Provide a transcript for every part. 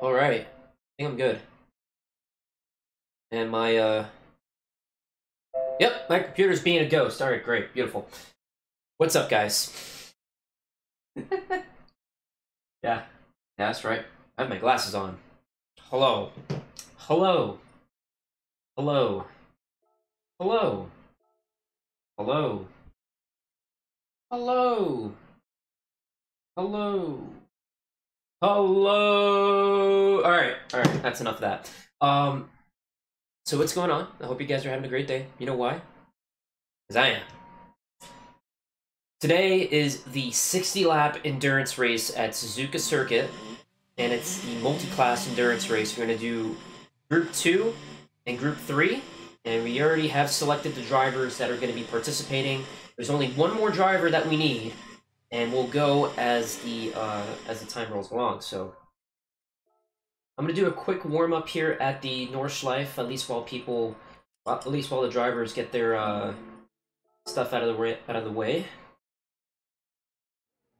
Alright. I think I'm good. And my, Yep, my computer's being a ghost. Alright, great. Beautiful. What's up, guys? Yeah. That's right. I have my glasses on. Hello. Hello. Hello. Hello. Hello. Hello. Hello. Hello. Alright, that's enough of that. So what's going on? I hope you guys are having a great day. You know why? Because I am. Today is the 60-lap endurance race at Suzuka Circuit, and it's the multi-class endurance race. We're going to do Group 2 and Group 3, and we already have selected the drivers that are going to be participating. There's only one more driver that we need, and we'll go as the time rolls along. So I'm going to do a quick warm-up here at the Nordschleife, at least while the drivers get their stuff out of the way.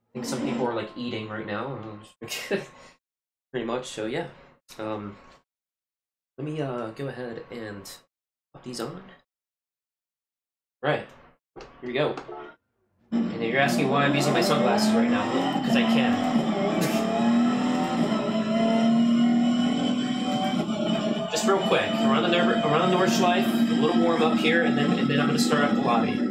I think some people are like eating right now, pretty much. So yeah, let me go ahead and put these on. Right, here we go. And if you're asking why I'm using my sunglasses right now, well, because I can. Just real quick, around the Nordschleife, a little warm up here, and then I'm going to start up the lobby.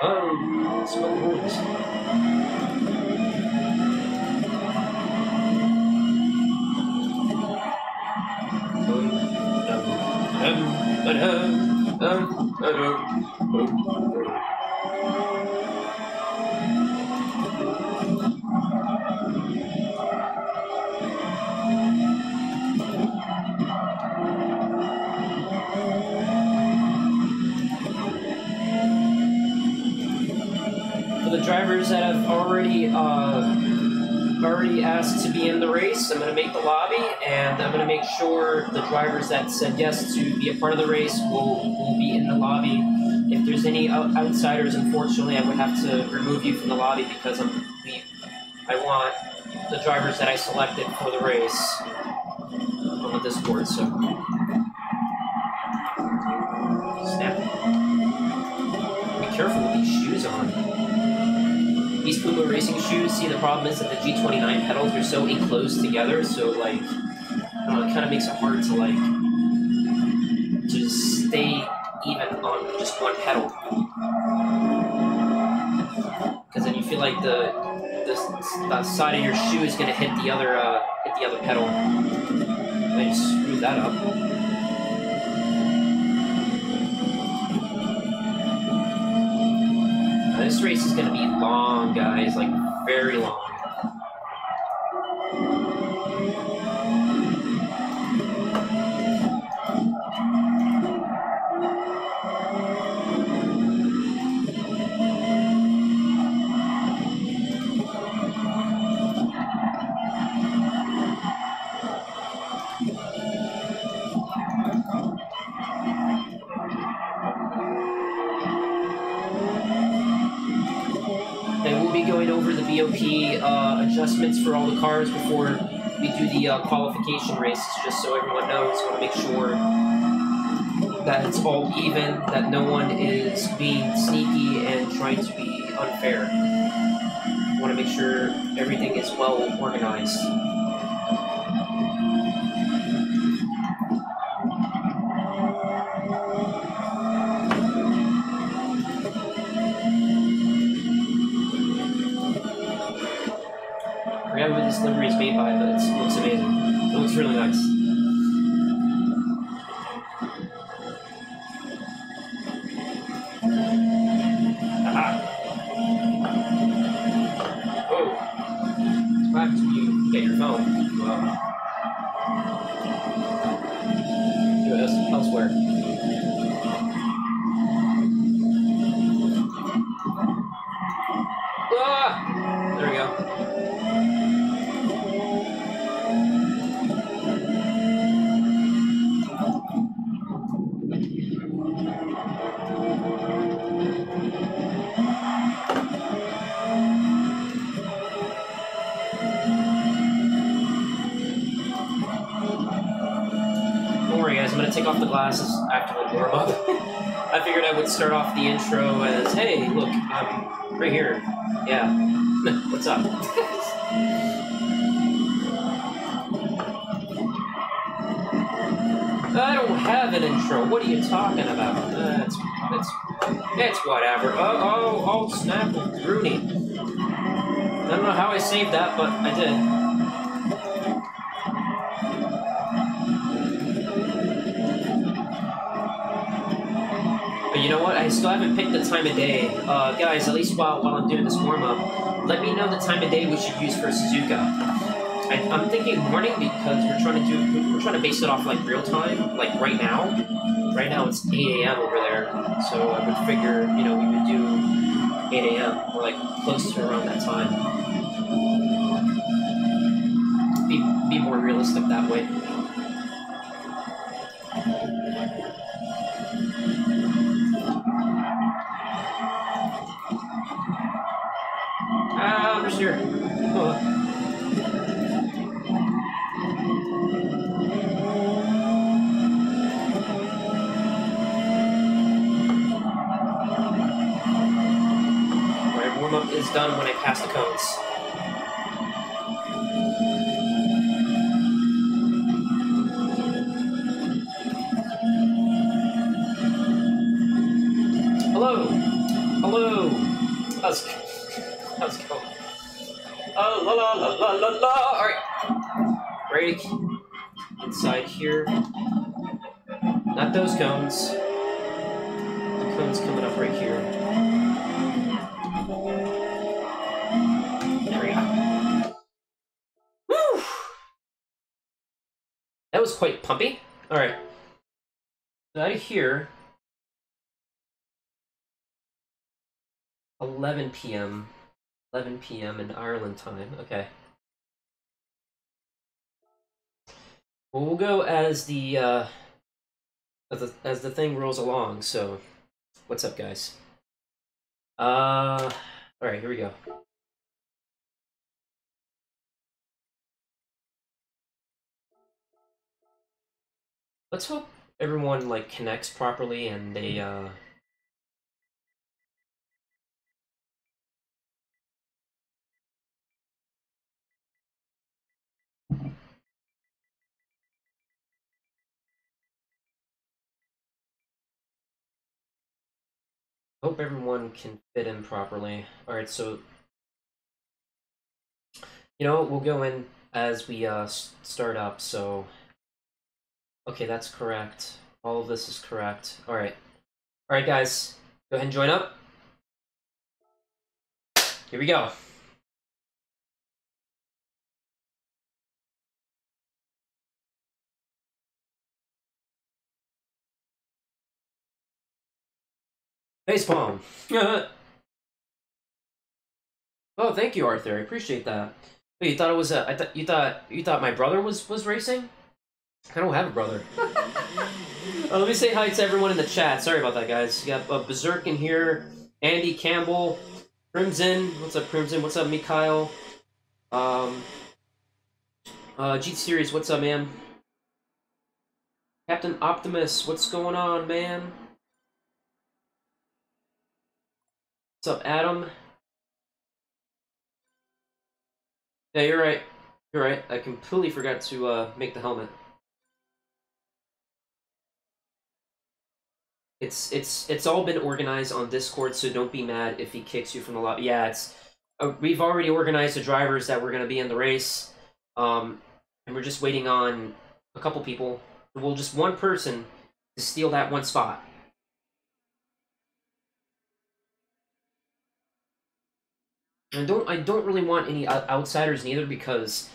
Oh, smell the horns. For the drivers that have already asked to be in the race, I'm going to make the lobby, and I'm going to make sure the drivers that said yes to be a part of the race will be in the lobby. If there's any outsiders, unfortunately, I would have to remove you from the lobby because I want the drivers that I selected for the race on the Discord. So, snap. Be careful with these shoes on. These Puma racing shoes, see, the problem is that the G29 pedals are so enclosed together, so, like, it kind of makes it hard to, like, to just stay even on just one pedal. Because then you feel like the side of your shoe is going to hit the other pedal. And you screw that up. This race is going to be long, guys, like very long. Going over the BOP adjustments for all the cars before we do the qualification races, just so everyone knows. I want to make sure that it's all even, that no one is being sneaky and trying to be unfair. I want to make sure everything is well organized. I forgot who this livery is made by, but it looks amazing. It looks really nice. Aha! Oh! What happens when you get your phone? Do it elsewhere. Ah! There we go. take off the glasses after the warm-up. I figured I would start off the intro as, hey, look, I'm right here. Yeah. What's up? I don't have an intro. What are you talking about? It's whatever. Oh, snap, Rooney. I don't know how I saved that, but I did. But you know what? I still haven't picked the time of day. Guys, at least while I'm doing this warm-up, let me know the time of day we should use for Suzuka. I'm thinking morning because we're trying to base it off like real time, like right now. Right now it's 8 a.m. over there, so I would figure, you know, we would do 8 a.m. or like close to around that time. Be more realistic that way. I'm just here. Oh. Warm-up is done when I pass the cones. Hello. How's it going? Oh, la. All right. Break inside here. Not those cones. The cones coming up right here. There we go. Woo! That was quite pumpy. All right. Out of here. 11 p.m. 11 p.m. in Ireland time. Okay. Well, we'll go as the thing rolls along. So, what's up, guys? All right, here we go. Let's hope everyone like connects properly and they hope everyone can fit in properly. All right, so you know we'll go in as we start up. So okay, that's correct. All of this is correct. All right, guys, go ahead and join up. Here we go. Facepalm. Oh, thank you, Arthur. I appreciate that. Wait, you thought it was you thought my brother was racing? I don't have a brother. Let me say hi to everyone in the chat. Sorry about that, guys. You got Berserk in here, Andy Campbell, Crimson. What's up, Crimson? What's up, Mikhail? G Series. What's up, man? Captain Optimus. What's going on, man? What's up, Adam? Yeah, you're right. You're right. I completely forgot to make the helmet. It's all been organized on Discord, so don't be mad if he kicks you from the lobby. Yeah, it's we've already organized the drivers that were going to be in the race, and we're just waiting on a couple people. Well, just one person to steal that one spot. And I don't really want any outsiders neither because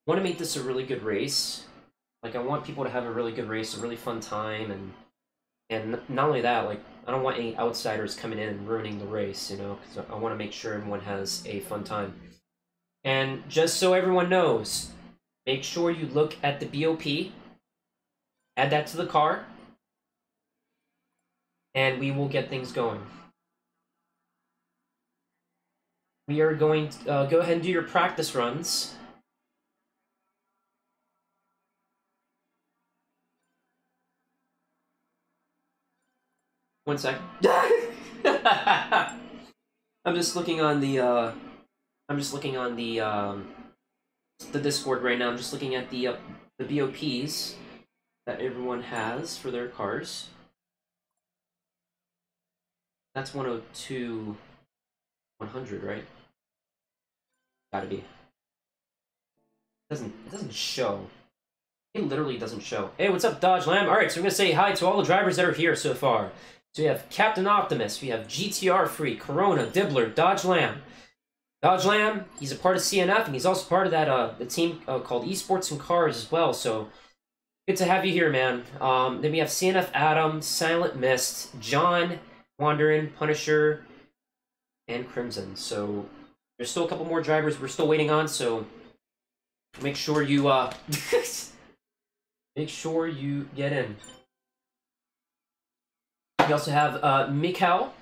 I want to make this a really good race. Like I want people to have a really good race, a really fun time, and not only that, like I don't want any outsiders coming in and ruining the race, you know, because I want to make sure everyone has a fun time. And just so everyone knows, make sure you look at the BOP, add that to the car, and we will get things going. We are going to go ahead and do your practice runs. 1 sec. I'm just looking on the the Discord right now. I'm just looking at the BOPs that everyone has for their cars. That's 102 100, right? Gotta be. It doesn't show. It literally doesn't show. Hey, what's up, Dodge Lamb? Alright, so we're gonna say hi to all the drivers that are here so far. So we have Captain Optimus, we have GTR Free, Corona, Dibbler, Dodge Lamb. Dodge Lamb, he's a part of CNF, and he's also part of that the team called Esports and Cars as well, so good to have you here, man. Then we have CNF Adam, Silent Mist, John, Wanderin, Punisher, and Crimson. So there's still a couple more drivers we're still waiting on, so make sure you make sure you get in. We also have Mikhail.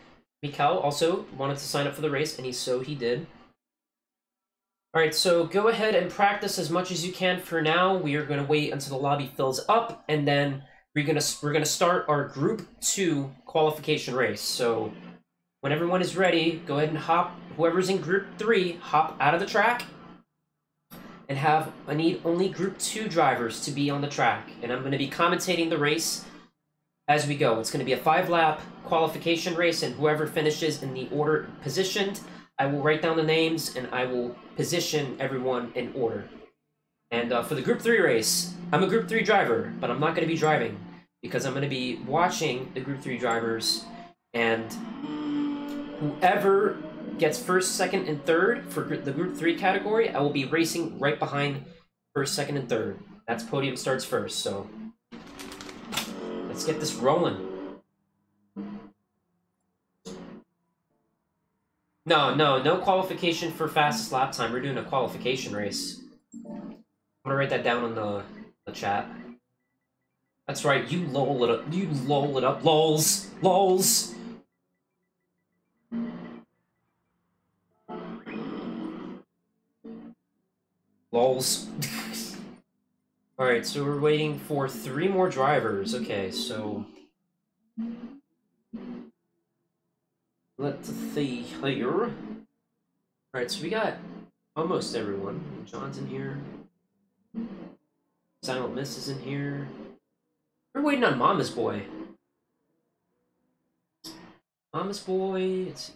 Mikhail also wanted to sign up for the race, and he did. Alright, so go ahead and practice as much as you can for now. We are going to wait until the lobby fills up, and then we're gonna start our Group 2 qualification race. So when everyone is ready, go ahead and hop. Whoever's in Group 3, hop out of the track. And I need only Group 2 drivers to be on the track. And I'm going to be commentating the race as we go. It's going to be a 5-lap qualification race, and whoever finishes in the order positioned, I will write down the names, and I will position everyone in order. And for the Group 3 race, I'm a Group 3 driver, but I'm not going to be driving, because I'm going to be watching the Group 3 drivers, and whoever gets first, second, and third for the Group 3 category, I will be racing right behind first, second, and third. That's podium starts first, so let's get this rolling. No qualification for fastest lap time. We're doing a qualification race. I'm gonna write that down in the chat. That's right, you lol it up. You lol it up. Lols. Lols. Lols. Alright, so we're waiting for 3 more drivers. Okay, so let's see here. Alright, so we got almost everyone. John's in here. Silent Mist is in here. We're waiting on Mama's Boy. Mama's Boy, it's...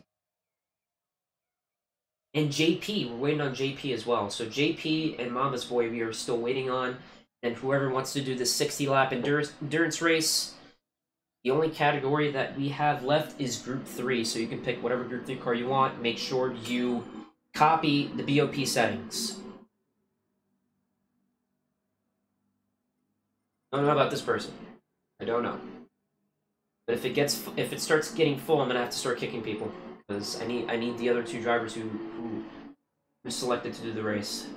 And JP, we're waiting on JP as well. So JP and Mama's Boy we are still waiting on. And whoever wants to do the 60-lap endurance race, the only category that we have left is Group 3. So you can pick whatever Group 3 car you want. Make sure you copy the BOP settings. I don't know about this person. I don't know. But if it starts getting full, I'm gonna have to start kicking people. Because I need the other 2 drivers who selected to do the race.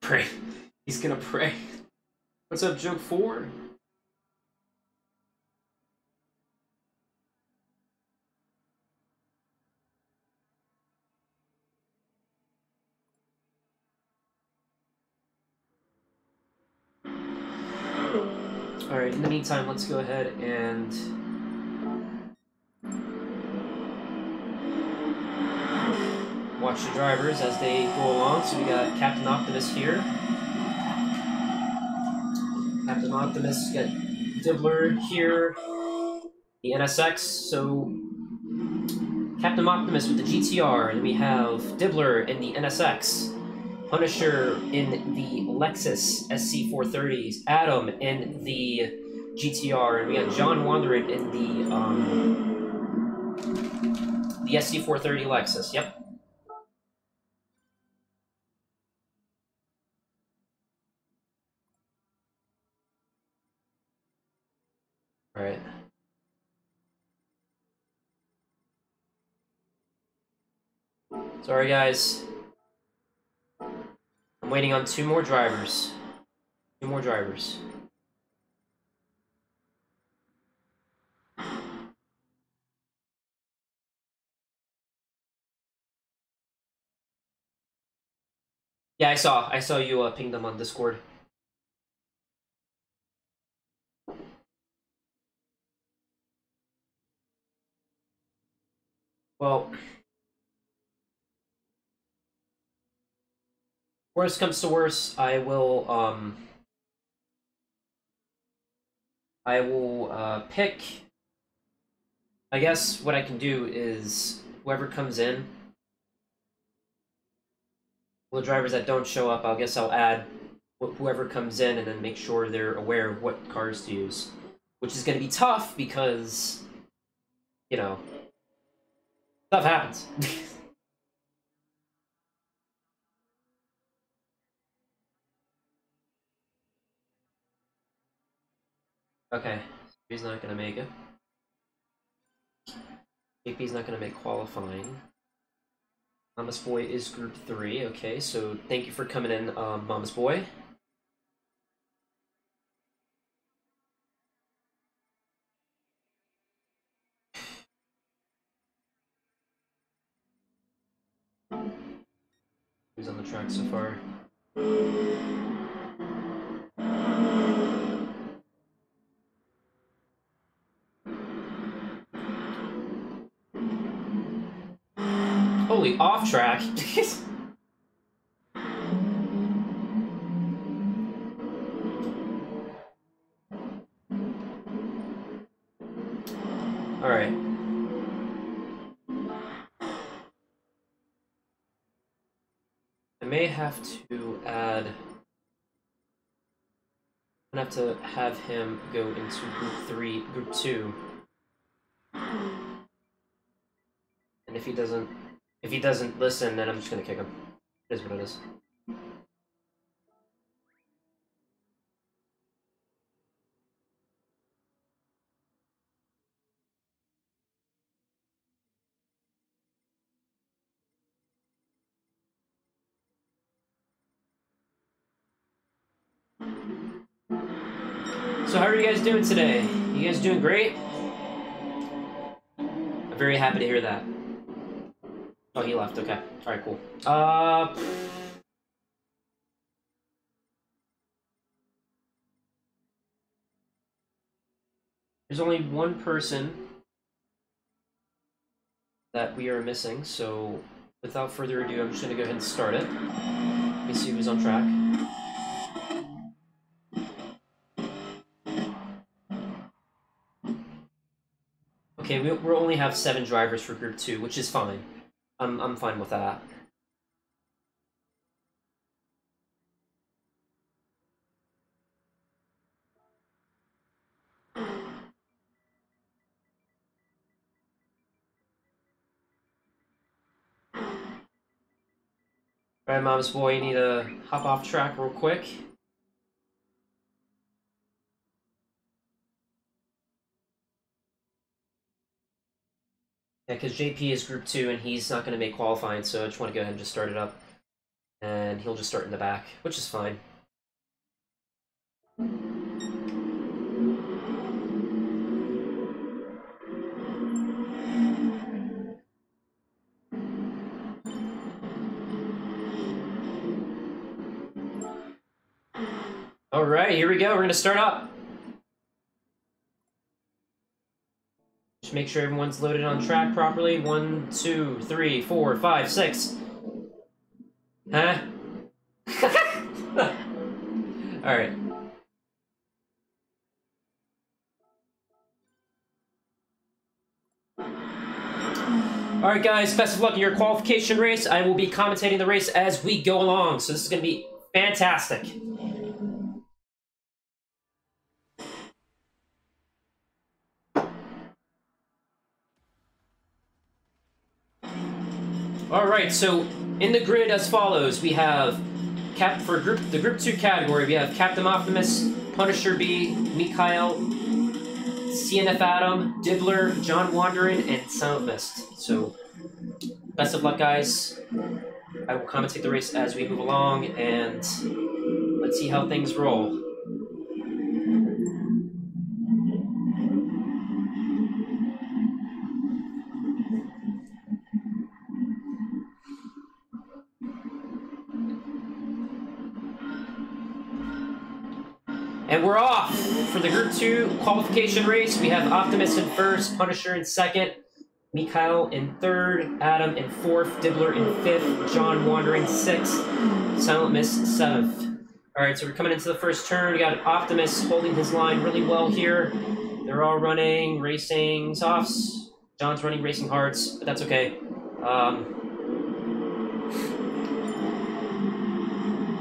Pray. He's gonna pray. What's up, Joke 4? Alright, in the meantime, let's go ahead and watch the drivers as they go along. So we got Captain Optimus here. Captain Optimus, got Dibbler here. The NSX, so Captain Optimus with the GTR, and we have Dibbler in the NSX. Punisher in the Lexus SC430s, Adam in the GTR, and we got John Wandering in the SC430 Lexus. Yep. All right. Sorry, guys. I'm waiting on 2 more drivers. 2 more drivers. Yeah, I saw you ping them on Discord. Well, worst comes to worst, I will pick. I guess what I can do is whoever comes in, well, the drivers that don't show up, I guess I'll add whoever comes in and then make sure they're aware of what cars to use, which is going to be tough because, you know, stuff happens. Okay, he's not going to make it. JP's not going to make qualifying. Mama's Boy is Group 3, okay, so thank you for coming in, Mama's Boy. Who's on the track so far? Holy, off track. Alright. I may have to add... I'm gonna have to have him go into Group 2. And if he doesn't listen, then I'm just gonna kick him. It is what it is. So how are you guys doing today? You guys doing great? I'm very happy to hear that. Oh, he left. Okay. All right. Cool. There's only one person that we are missing, so without further ado, I'm just gonna go ahead and start it. Let me see who's on track. Okay, we only have 7 drivers for Group 2, which is fine. I'm fine with that. Alright, Mama's Boy, you need to hop off track real quick. Yeah, because JP is Group 2 and he's not going to make qualifying, so I just want to go ahead and just start it up. And he'll just start in the back, which is fine. Alright, here we go. We're going to start up. Just make sure everyone's loaded on track properly. 1, 2, 3, 4, 5, 6. Huh? Alright. Alright guys, best of luck in your qualification race. I will be commentating the race as we go along, so this is going to be fantastic. Alright, so in the grid as follows, we have for the Group 2 category, we have Captain Optimus, Punisher B, Mikhail, CNF Adam, Dibbler, John Wandering, and Silent Mist. So, best of luck, guys. I will commentate the race as we move along, and let's see how things roll. And we're off for the Group 2 qualification race. We have Optimus in first, Punisher in second, Mikhail in third, Adam in fourth, Dibbler in fifth, John Wandering sixth, Silent Mist seventh. All right, so we're coming into the first turn. We got Optimus holding his line really well here. They're all running, racing softs. John's running racing hards, but that's okay.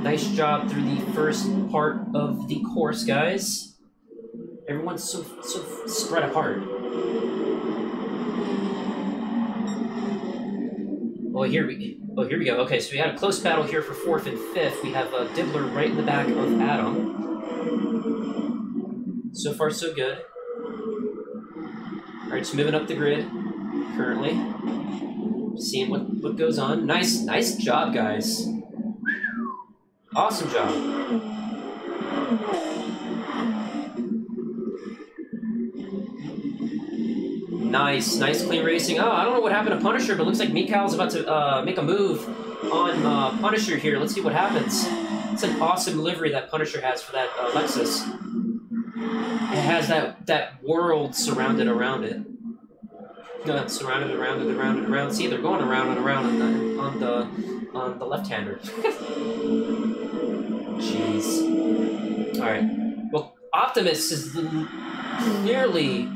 Nice job through the first part of the course, guys. Everyone's so spread apart. Oh, here we go. Okay, so we had a close battle here for fourth and fifth. We have Dibbler right in the back of Adam. So far, so good. All right, just moving up the grid currently. Seeing what goes on. Nice job, guys. Awesome job. Nice clean racing. Oh, I don't know what happened to Punisher, but it looks like Mikhail's about to make a move on Punisher here. Let's see what happens. It's an awesome livery that Punisher has for that Lexus. It has that world surrounded around it. Surrounded around. See, they're going around and around on the left-hander. Jeez. All right. Well, Optimus is nearly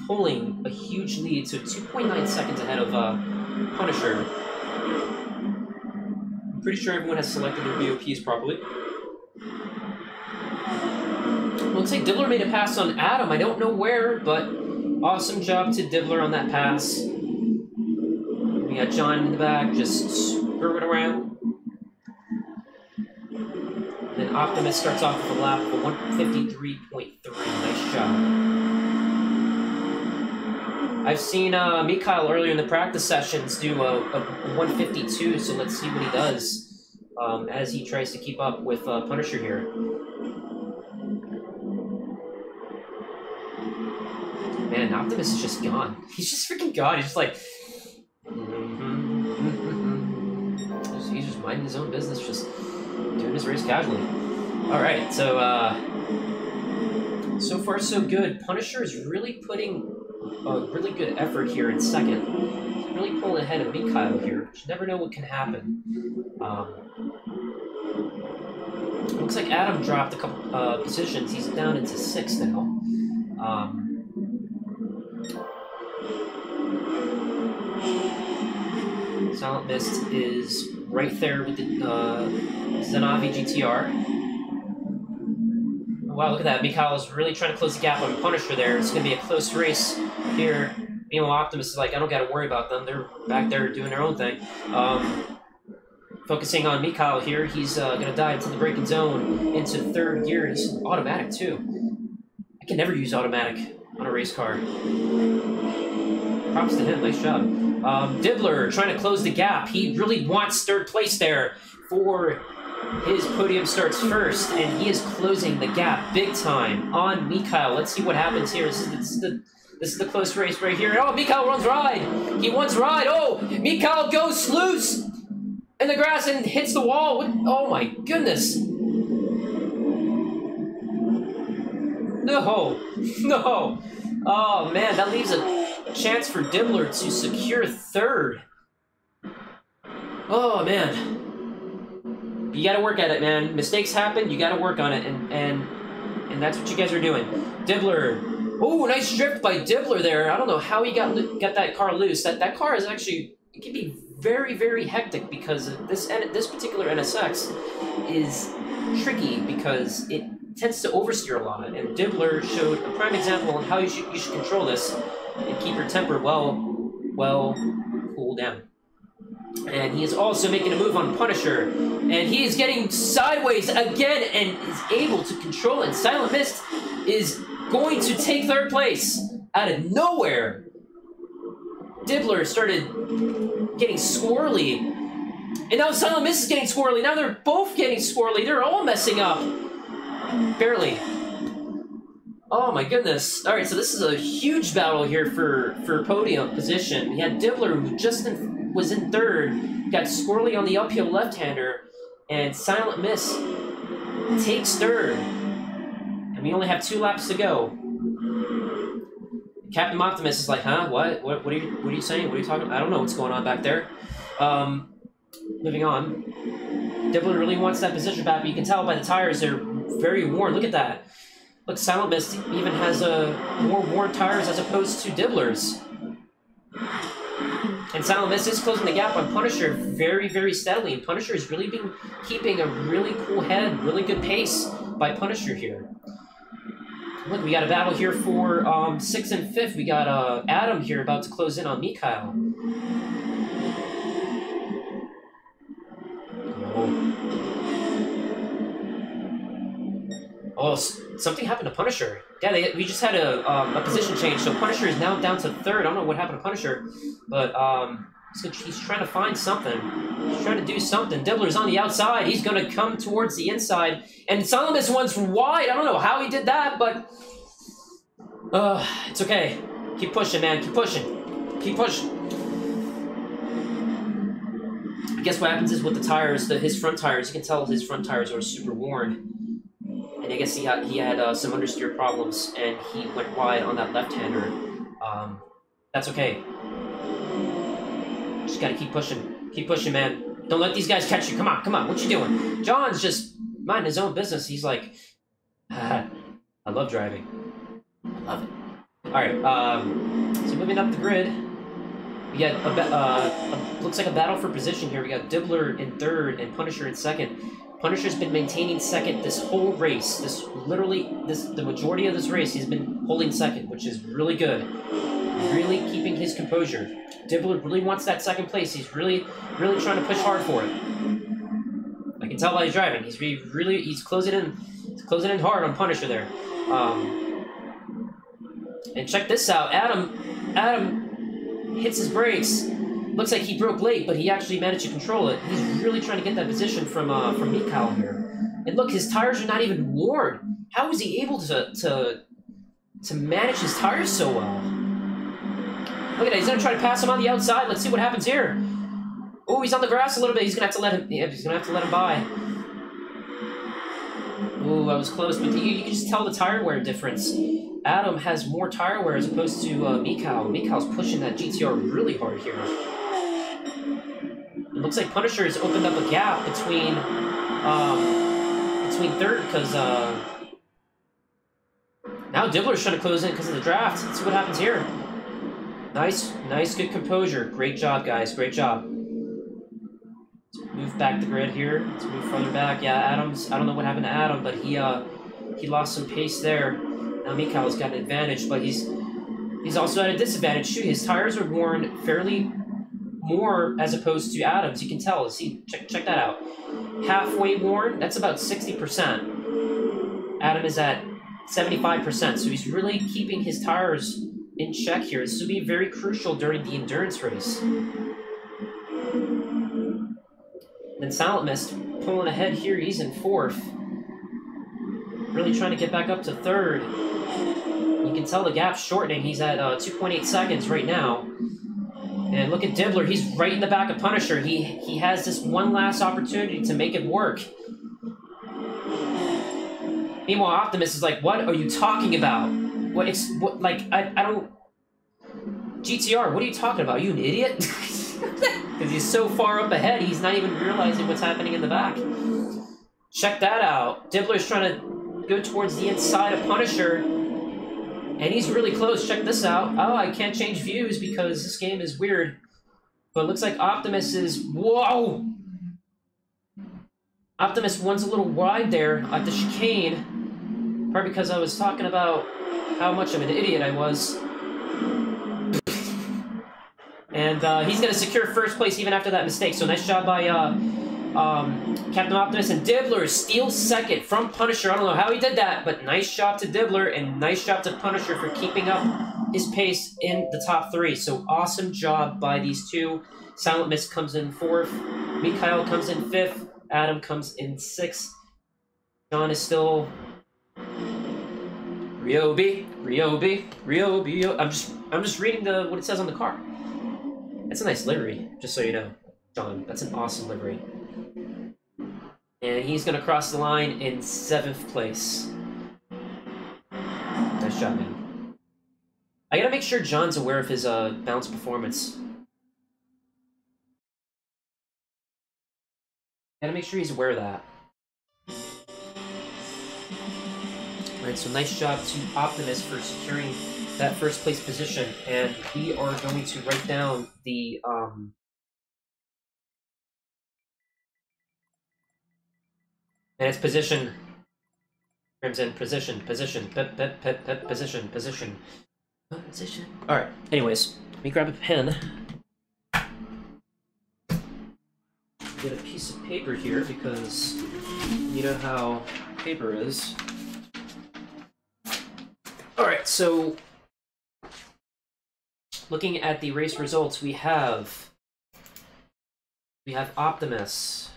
pulling a huge lead, so 2.9 seconds ahead of Punisher. I'm pretty sure everyone has selected their VOPs properly. Looks like Dibbler made a pass on Adam. I don't know where, but awesome job to Dibbler on that pass. We got John in the back, just screwing around. Then Optimus starts off with a lap of 153.3. Nice job. I've seen Mikhail earlier in the practice sessions do a 152, so let's see what he does as he tries to keep up with Punisher here. Man, Optimus is just gone. He's just freaking gone. He's just like... He's just minding his own business, just doing his race casually. Alright, so... so far, so good. Punisher is really putting a really good effort here in second. He's really pulling ahead of Mikhail here. You never know what can happen. Looks like Adam dropped a couple positions. He's down into sixth now. Silent Mist is right there with the Zanavi GTR. Oh, wow, look at that. Mikhail is really trying to close the gap on Punisher there. It's going to be a close race here. Meanwhile, Optimus is like, I don't got to worry about them. They're back there doing their own thing. Focusing on Mikhail here. He's going to dive to the braking zone into third gear. He's automatic, too. I can never use automatic on a race car. Props to him. Nice job. Dibbler trying to close the gap. He really wants third place there for his podium starts first, and he is closing the gap big time on Mikhail. Let's see what happens here. This is the close race right here. Oh, Mikhail runs ride. He wants ride. Oh, Mikhail goes loose in the grass and hits the wall. Oh my goodness. No. Oh man, that leaves a chance for Dibbler to secure third. Oh man. You gotta work at it, man. Mistakes happen, you gotta work on it, and that's what you guys are doing. Dibbler. Oh, nice drift by Dibbler there. I don't know how he got that car loose. That car is actually, it can be very, very hectic because this particular NSX is tricky because it tends to oversteer a lot, and Dibbler showed a prime example on how you should control this and keep your temper well cooled down. And he is also making a move on Punisher, and he is getting sideways again and is able to control it. And Silent Mist is going to take third place out of nowhere. Dibbler started getting squirrely, and now Silent Mist is getting squirrely. Now they're both getting squirrely. They're all messing up. Barely. Oh my goodness. Alright, so this is a huge battle here for podium position. We had Dibbler, who just was in third, got squirrely on the uphill left-hander, and Silent Mist takes third. And And we only have 2 laps to go. Captain Optimus is like, huh? What are you saying? What are you talking about? I don't know what's going on back there. Moving on. Dibbler really wants that position back, but you can tell by the tires they're very worn. Look at that. Look, Silent Mist even has more worn tires as opposed to Dibbler's. And Silent Mist is closing the gap on Punisher very, very steadily. And Punisher has really been keeping a really cool head, really good pace by Punisher here. Look, we got a battle here for 6th and 5th. We got Adam here about to close in on Mikhail. Oh, something happened to Punisher. Yeah, we just had a position change, so Punisher is now down to 3rd. I don't know what happened to Punisher, but he's trying to find something. He's trying to do something. Dibbler's on the outside. He's going to come towards the inside, and Silent Mist one's wide. I don't know how he did that, but it's okay. Keep pushing, man. Keep pushing. Keep pushing. I guess what happens is with the tires, his front tires, you can tell his front tires are super worn. And I guess he had some understeer problems, and he went wide on that left-hander. That's okay. Just gotta keep pushing, man. Don't let these guys catch you. Come on, come on. What you doing? John's just minding his own business. He's like, I love driving. I love it. All right. So moving up the grid, we got looks like a battle for position here. We got Dibbler in 3rd and Punisher in 2nd. Punisher's been maintaining 2nd this whole race. The majority of this race, he's been holding 2nd, which is really good. Really keeping his composure. Dibbler really wants that 2nd place. He's really, really trying to push hard for it. I can tell by his driving. He's closing in. He's closing in hard on Punisher there. And check this out. Adam hits his brakes. Looks like he broke late, but he actually managed to control it. He's really trying to get that position from Mikhail here. And look, his tires are not even worn. How was he able to manage his tires so well? Look at that. He's gonna try to pass him on the outside. Let's see what happens here. Oh, he's on the grass a little bit. He's gonna have to let him. Yeah, he's gonna have to let him by. Ooh, I was close, but you can just tell the tire wear difference. Adam has more tire wear as opposed to Mikhail. Mikhail's pushing that GTR really hard here. It looks like Punisher has opened up a gap between 3rd, because now Dibbler's trying to close in because of the draft. Let's see what happens here. Nice, good composure. Great job, guys. Great job. Let's move back the grid here. Let's move further back. Yeah, Adams. I don't know what happened to Adam, but he lost some pace there. Now Mikhail's got an advantage, but he's also at a disadvantage too. His tires are worn fairly more as opposed to Adam's. You can tell. See, check that out. Halfway worn. That's about 60%. Adam is at 75%, so he's really keeping his tires in check here. This will be very crucial during the endurance race. Then Silent Mist pulling ahead here. He's in 4th. Really trying to get back up to 3rd. You can tell the gap's shortening. He's at 2.8 seconds right now. And look at Dibbler. He's right in the back of Punisher. He has this one last opportunity to make it work. Meanwhile, Optimus is like, what are you talking about? I don't... GTR, what are you talking about? Are you an idiot? Because he's so far up ahead, he's not even realizing what's happening in the back. Check that out. Dibbler's trying to go towards the inside of Punisher. And he's really close. Check this out. Oh, I can't change views because this game is weird. But it looks like Optimus is... Whoa! Optimus one's a little wide there at the chicane. Probably because I was talking about how much of an idiot I was. And he's going to secure 1st place even after that mistake. So nice job by Captain Optimus. And Dibbler steals 2nd from Punisher. I don't know how he did that, but nice job to Dibbler and nice job to Punisher for keeping up his pace in the top 3. So awesome job by these two. Silent Mist comes in 4th. Mikhail comes in 5th. Adam comes in 6th. John is still... Ryobi. I'm just reading what it says on the car. That's a nice livery, just so you know, John. That's an awesome livery. And he's going to cross the line in 7th place. Nice job, man. I gotta make sure John's aware of his bounce performance. Gotta make sure he's aware of that. Alright, so nice job to Optimus for securing that first place position, and we are going to write down the and it's position. Crimson, position. Alright, anyways, let me grab a pen. Get a piece of paper here because you know how paper is. Alright, so looking at the race results, we have Optimus.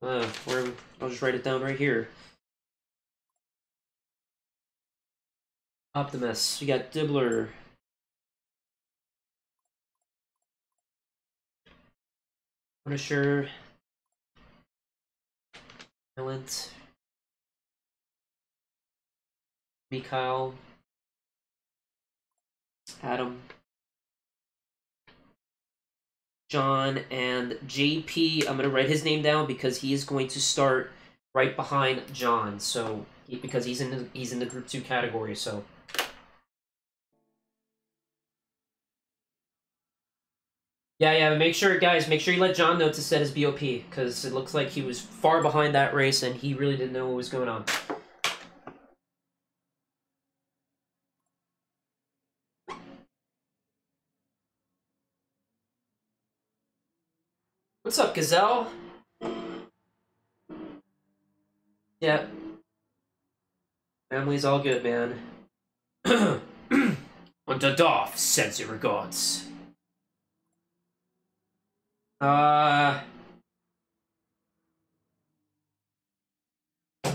I'll just write it down right here. Optimus. We got Dibbler. Punisher. Talent. Mikhail. Adam. John, and JP. I'm gonna write his name down because he is going to start right behind John. So because he's in the Group 2 category. So yeah. Make sure, guys. Make sure you let John know to set his BOP because it looks like he was far behind that race and he really didn't know what was going on. What's up, Gazelle? Yeah. Family's all good, man. Und Dorf sends your regards.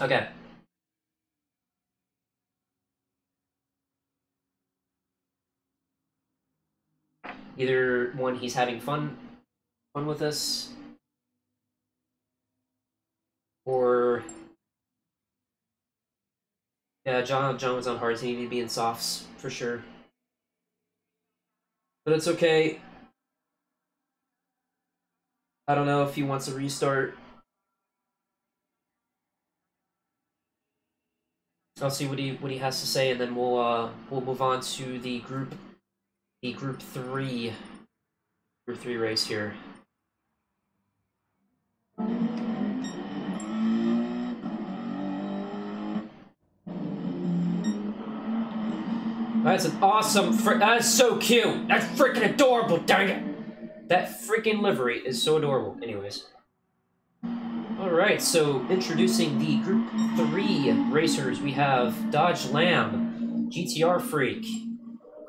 Okay. Either one, he's having fun with us, or yeah, John was on hards. He needed to be in softs for sure, but it's okay. I don't know if he wants to restart. I'll see what he has to say, and then we'll move on to the group 3 race here. That's an awesome that's so cute. That's freaking adorable, dang it. That freaking livery is so adorable. Anyways. Alright, so introducing the Group 3 racers, we have Dodge Lamb, GTR Freak,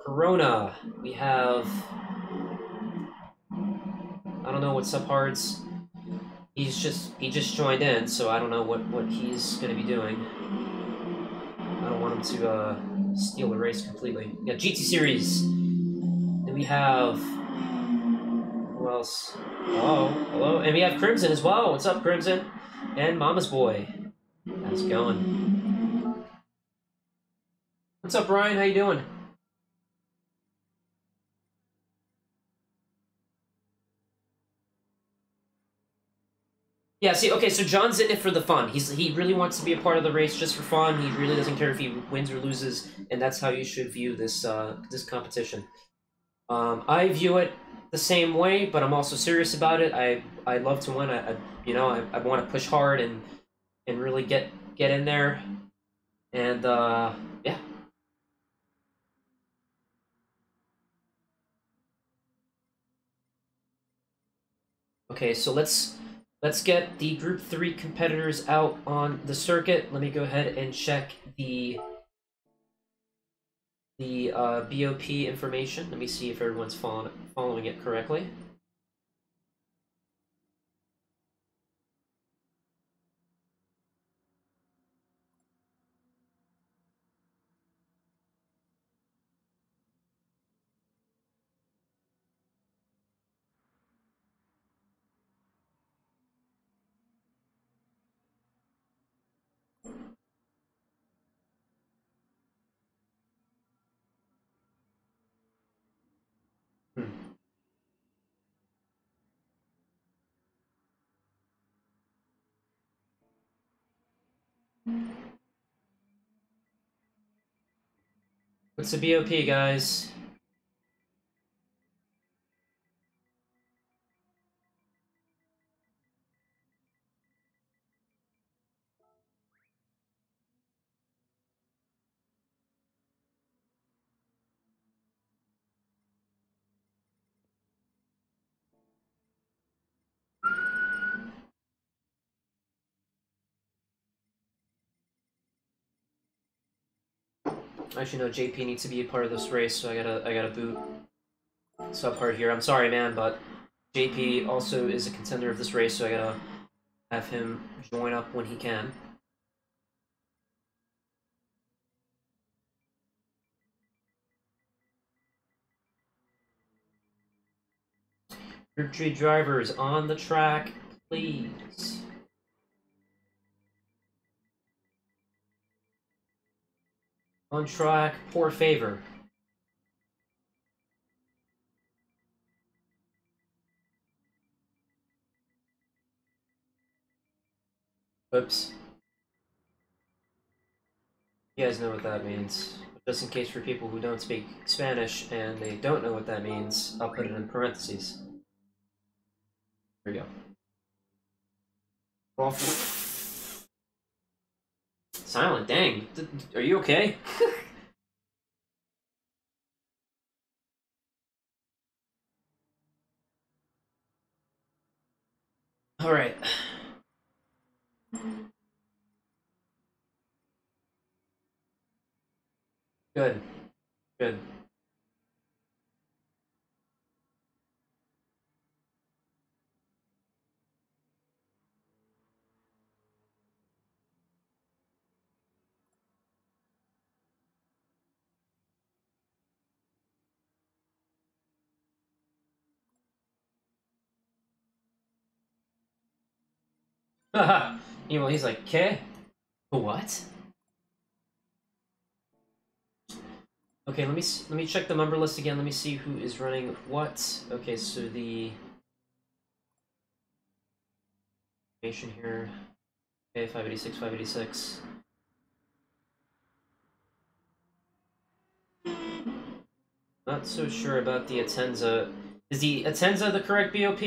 Corona, we have... I don't know what subhards. He just joined in, so I don't know what he's gonna be doing. I don't want him to steal the race completely. Yeah, GT Series. Then we have... Who else? Hello. And we have Crimson as well. What's up, Crimson? And Mama's Boy. How's it going? What's up, Brian? How you doing? Yeah, see, okay, so John's in it for the fun. He really wants to be a part of the race just for fun. He really doesn't care if he wins or loses, and that's how you should view this this competition. I view it the same way, but I'm also serious about it. I love to win. I want to push hard and really get in there, and yeah. Okay, so let's get the Group 3 competitors out on the circuit. Let me go ahead and check the BOP information. Let me see if everyone's following it correctly. What's the BOP, guys? Actually, no. JP needs to be a part of this race, so I gotta boot Subhard here. I'm sorry, man, but JP also is a contender of this race, so I gotta have him join up when he can. Group 3 drivers on the track, please. On track, poor favor. Oops. You guys know what that means. Just in case for people who don't speak Spanish and they don't know what that means, I'll put it in parentheses. There we go. Well, silent, dang. Are you okay? Alright. Good. Good. Haha. Well, he's like, okay. What? Okay, let me check the member list again. Let me see who is running what. Okay, so the information here. Okay, 586, 586. Not so sure about the Atenza. Is the Atenza the correct BOP?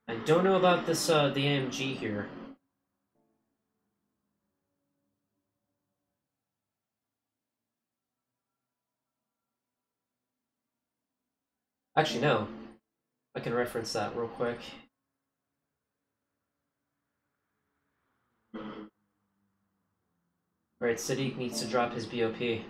I don't know about this the AMG here. Actually, no. I can reference that real quick. Alright, Sadiq needs to drop his BOP.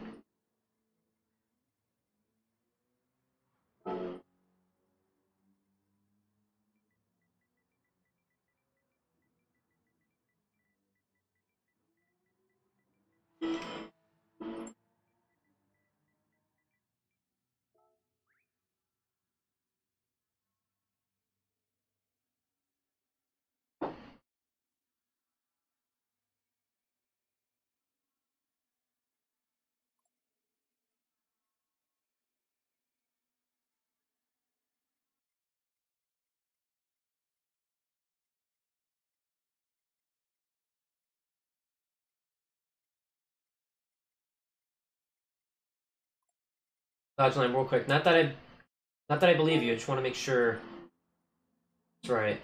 Dodge line real quick. Not that I believe you, I just want to make sure it's right.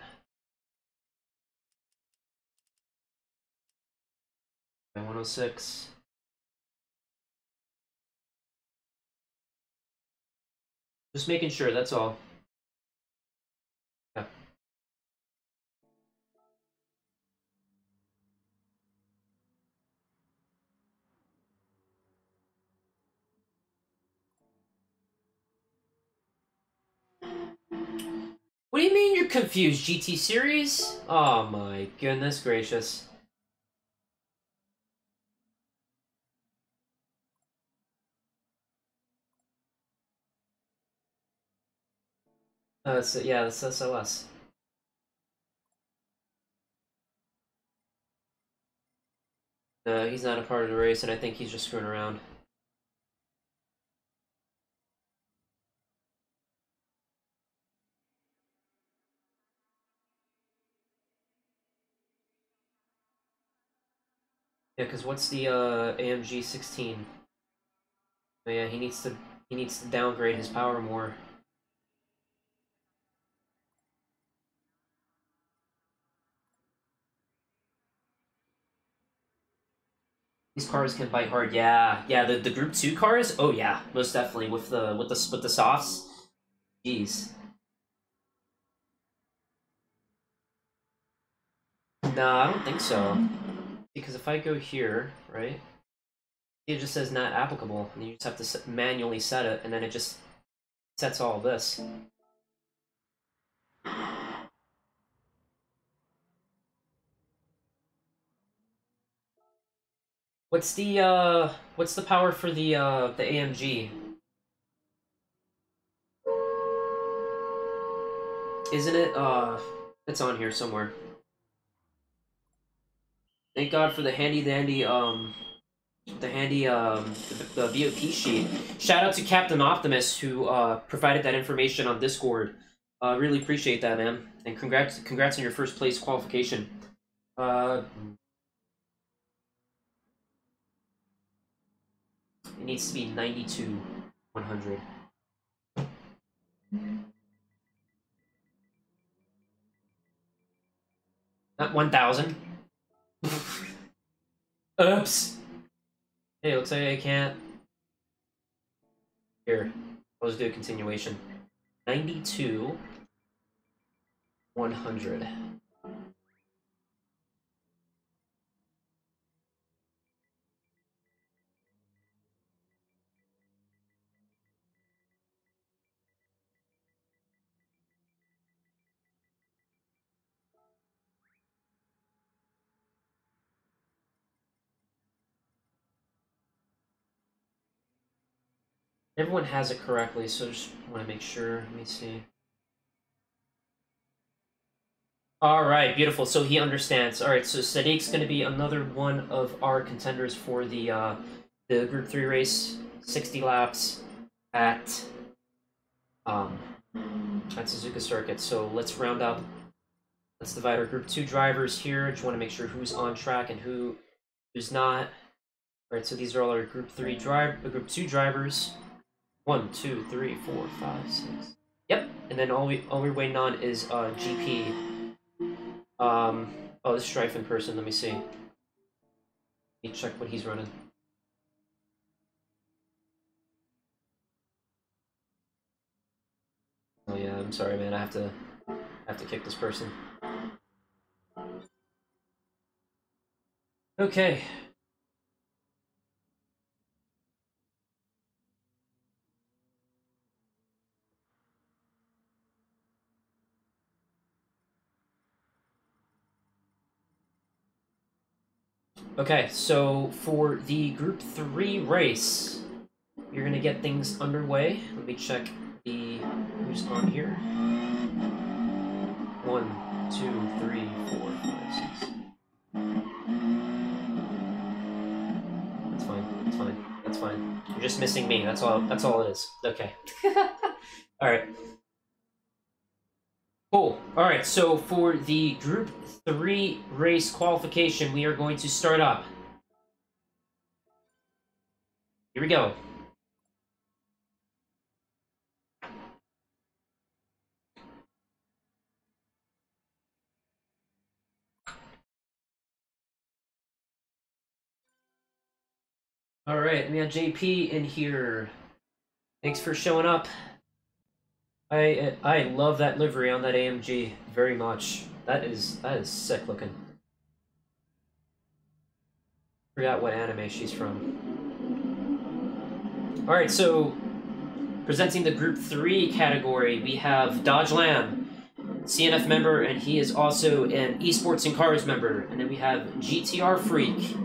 106. Just making sure, that's all. Yeah. What do you mean you're confused, GT Series? Oh my goodness gracious. Yeah, that's SOS. He's not a part of the race, and I think he's just screwing around. Yeah, because what's the AMG 16? Oh, yeah, he needs to downgrade his power more. These cars can bite hard. Yeah, yeah. The Group 2 cars. Oh yeah, most definitely with the softs. Jeez. No, I don't think so. Because if I go here, right, it just says not applicable, and you just have to manually set it, and then it just sets all of this. What's the power for the AMG? Isn't it it's on here somewhere. Thank God for the handy dandy the VOP sheet. Shout out to Captain Optimus who provided that information on Discord. Really appreciate that, man. And congrats on your first place qualification. It needs to be 92 100. Not 1000. Oops. Hey, looks like I can't. Here, let's do a continuation. 92 100. Everyone has it correctly, so just want to make sure. Let me see. All right, beautiful. So he understands. All right, so Sadiq's going to be another one of our contenders for the Group 3 race, 60 laps at Suzuka Circuit. So let's round up. Let's divide our Group 2 drivers here. Just want to make sure who's on track and who's not. All right, so these are all our Group 2 drivers. 1, 2, 3, 4, 5, 6. Yep, and then all we're waiting on is GP. Oh, this Strife person. Let me see. Let me check what he's running. Oh yeah, I'm sorry, man. I have to kick this person. Okay. Okay, so for the Group 3 race, you're gonna get things underway. Let me check who's on here. 1, 2, 3, 4, 5, 6. That's fine. That's fine. That's fine. You're just missing me. That's all. That's all it is. Okay. All right. Cool. All right. So for the Group 3 race qualification, we are going to start up. Here we go. All right, we got JP in here. Thanks for showing up. I love that livery on that AMG very much. That is sick looking. Forgot what anime she's from. All right, so presenting the Group 3 category, we have Dodge Lamb, CNF member, and he is also an Esports and Cars member. And then we have GTR Freak,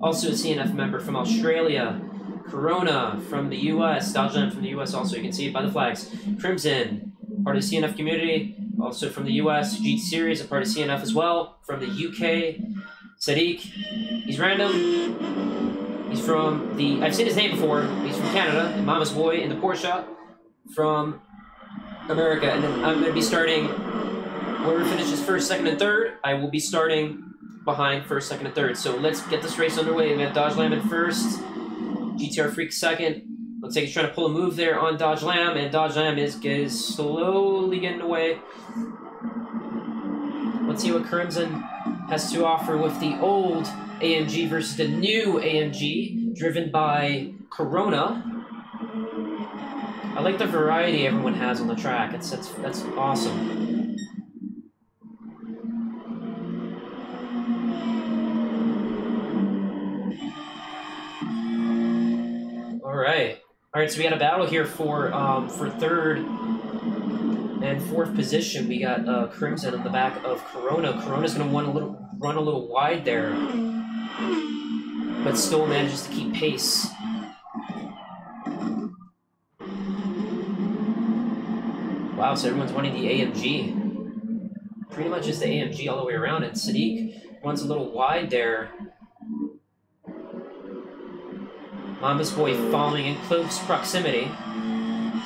also a CNF member from Australia. Corona from the US, Dodge Lamb from the US also, you can see it by the flags. Crimson, part of the CNF community, also from the US. GT Series, a part of CNF as well, from the UK. Sadiq, he's random. He's from I've seen his name before, he's from Canada, and Mama's Boy in the Porsche from America. And then I'm going to be starting, whoever finishes first, second, and third, I will be starting behind first, second, and third. So let's get this race underway. We got Dodge Lamb in first, GTR Freak second. Looks like he's trying to pull a move there on Dodge Lamb, and Dodge Lamb is slowly getting away. Let's see what Crimson has to offer with the old AMG versus the new AMG, driven by Corona. I like the variety everyone has on the track. That's awesome. All right, so we got a battle here for third and fourth position. We got Crimson on the back of Corona. Corona's going to run a little wide there, but still manages to keep pace. Wow, so everyone's wanting the AMG. Pretty much just the AMG all the way around, and Sadiq runs a little wide there. Mama's boy following in close proximity.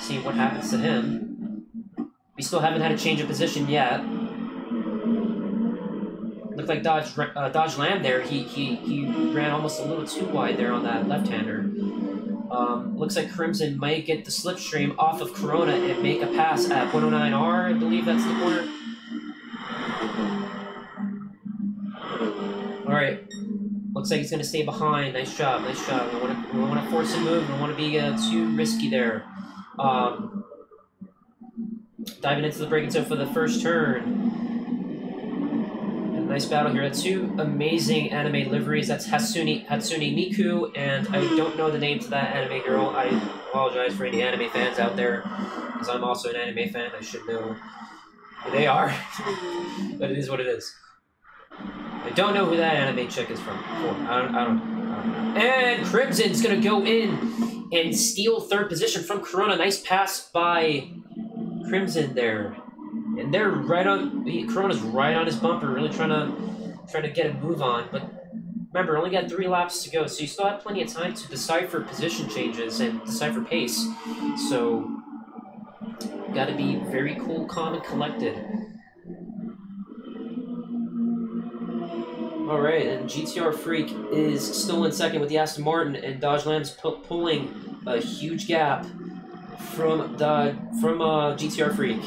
See what happens to him. We still haven't had a change of position yet. Looked like Dodge Lamb there. He ran almost a little too wide there on that left-hander. Looks like Crimson might get the slipstream off of Corona and make a pass at 109R. I believe that's the corner. All right. Looks like he's going to stay behind. Nice job, nice job. We want to force a move. We don't want to be too risky there. Diving into the braking zone for the first turn. Nice battle here. Two amazing anime liveries. That's Hatsune Miku, and I don't know the name to that anime girl. I apologize for any anime fans out there, because I'm also an anime fan. I should know who they are, but it is what it is. I don't know who that anime chick is from. I don't know. And Crimson's gonna go in and steal third position from Corona. Nice pass by Crimson there. And they're right on. Corona's right on his bumper, really trying to get a move on. But remember, only got 3 laps to go, so you still have plenty of time to decipher position changes and decipher pace. So, got to be very cool, calm, and collected. All right, and GTR Freak is still in second with the Aston Martin, and Dodge Lamb's pulling a huge gap from GTR Freak.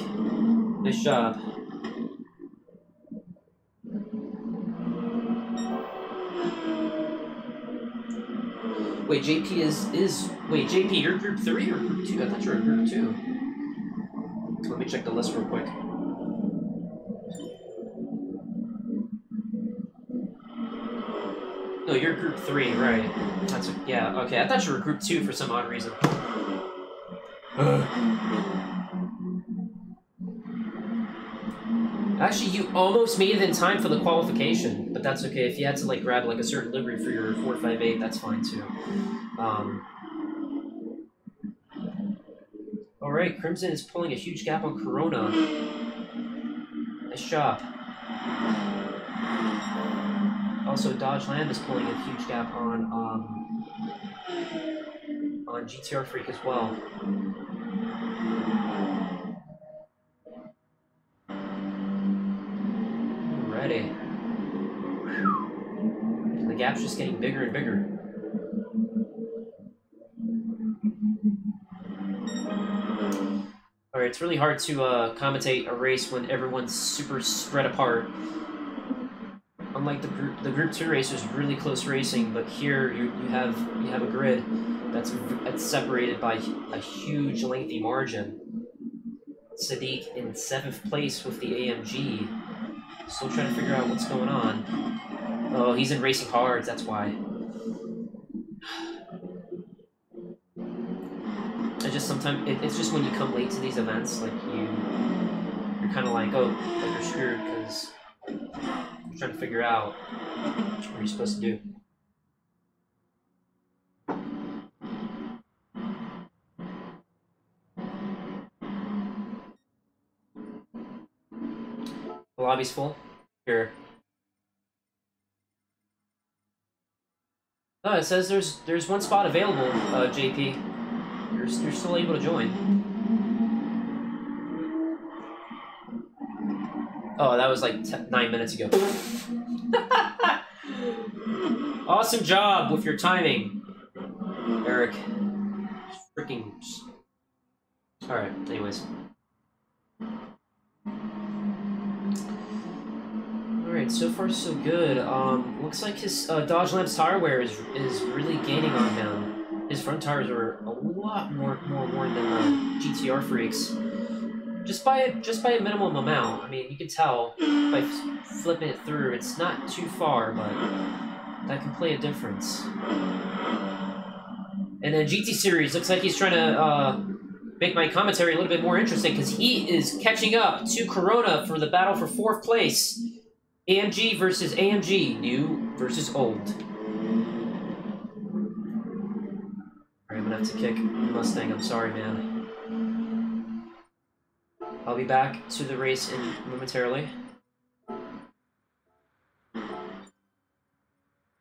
Nice job. Wait, JP wait, JP, you're group 3 or group 2? I thought you were in group 2. Let me check the list real quick. No, you're group 3, right. Yeah, okay. I thought you were group 2 for some odd reason. Actually, you almost made it in time for the qualification, but that's okay. If you had to grab a certain livery for your 458, that's fine too. All right, Crimson is pulling a huge gap on Corona. Nice job. Also, Dodge Lamb is pulling a huge gap on GTR Freak as well. Ready. The gap's just getting bigger and bigger. Alright, it's really hard to commentate a race when everyone's super spread apart. Unlike the group 2 race was really close racing, but here you have a grid that's separated by a huge lengthy margin. Sadiq in 7th place with the AMG. Still trying to figure out what's going on. Oh, he's in racing cards, that's why. Sometimes it's just when you come late to these events, you're kind of like, oh, you're screwed because you're trying to figure out what you're supposed to do. The lobby's full. Here. Oh, it says there's one spot available, JP. You're still able to join. Oh, that was 9 minutes ago. Awesome job with your timing, Eric. Freaking. Alright, anyways. Alright, so far so good. Looks like his Dodge Lamp's tire wear is really gaining on him. His front tires are a lot more worn than the GTR freaks. Just by a minimum amount. I mean, you can tell by flipping it through. It's not too far, but that can play a difference. And then GT Series looks like he's trying to make my commentary a little bit more interesting because he is catching up to Corona for the battle for 4th place. AMG versus AMG, new versus old. Alright, I'm gonna have to kick Mustang. I'm sorry, man. I'll be back to the race momentarily.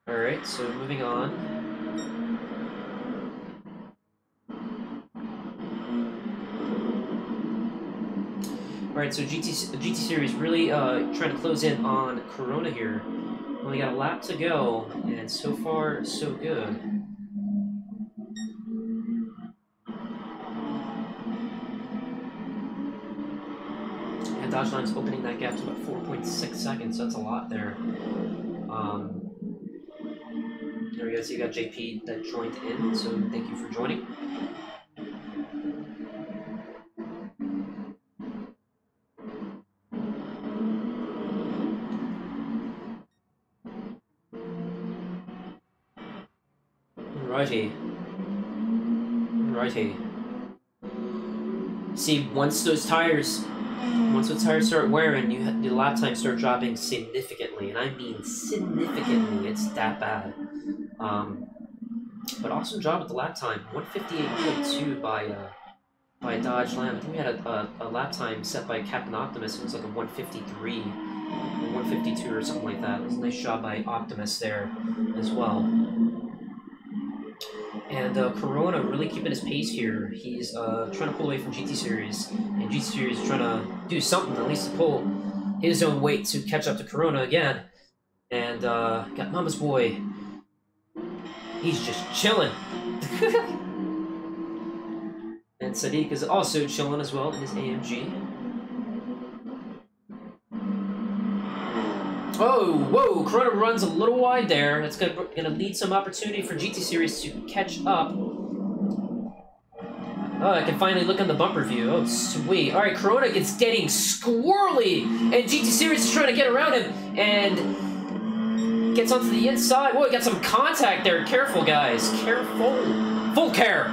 Alright, so moving on. Alright, so GT Series really trying to close in on Corona here. Only got a lap to go, and so far, so good. And Dodge Line's opening that gap to about 4.6 seconds, so that's a lot there. There we go, so you got JP that joined in, so thank you for joining. Righty. See, once those tires start wearing, your lap times start dropping significantly, and I mean significantly. It's that bad. But awesome job with the lap time. 158.2 by Dodge Lam. I think we had a lap time set by Captain Optimus. It was like a 153 or 152 or something like that. It was a nice job by Optimus there as well. And Corona really keeping his pace here. He's trying to pull away from GT Series, and GT Series is trying to do something, at least to pull his own weight to catch up to Corona again. And got Mama's boy. He's just chilling. And Sadiq is also chilling as well in his AMG. Oh, whoa, Corona runs a little wide there. That's gonna lead some opportunity for GT Series to catch up. Oh, I can finally look on the bumper view. Oh, sweet. All right, Corona gets getting squirrely, and GT Series is trying to get around him, and gets onto the inside. Whoa, he got some contact there. Careful, guys. Careful. Full care.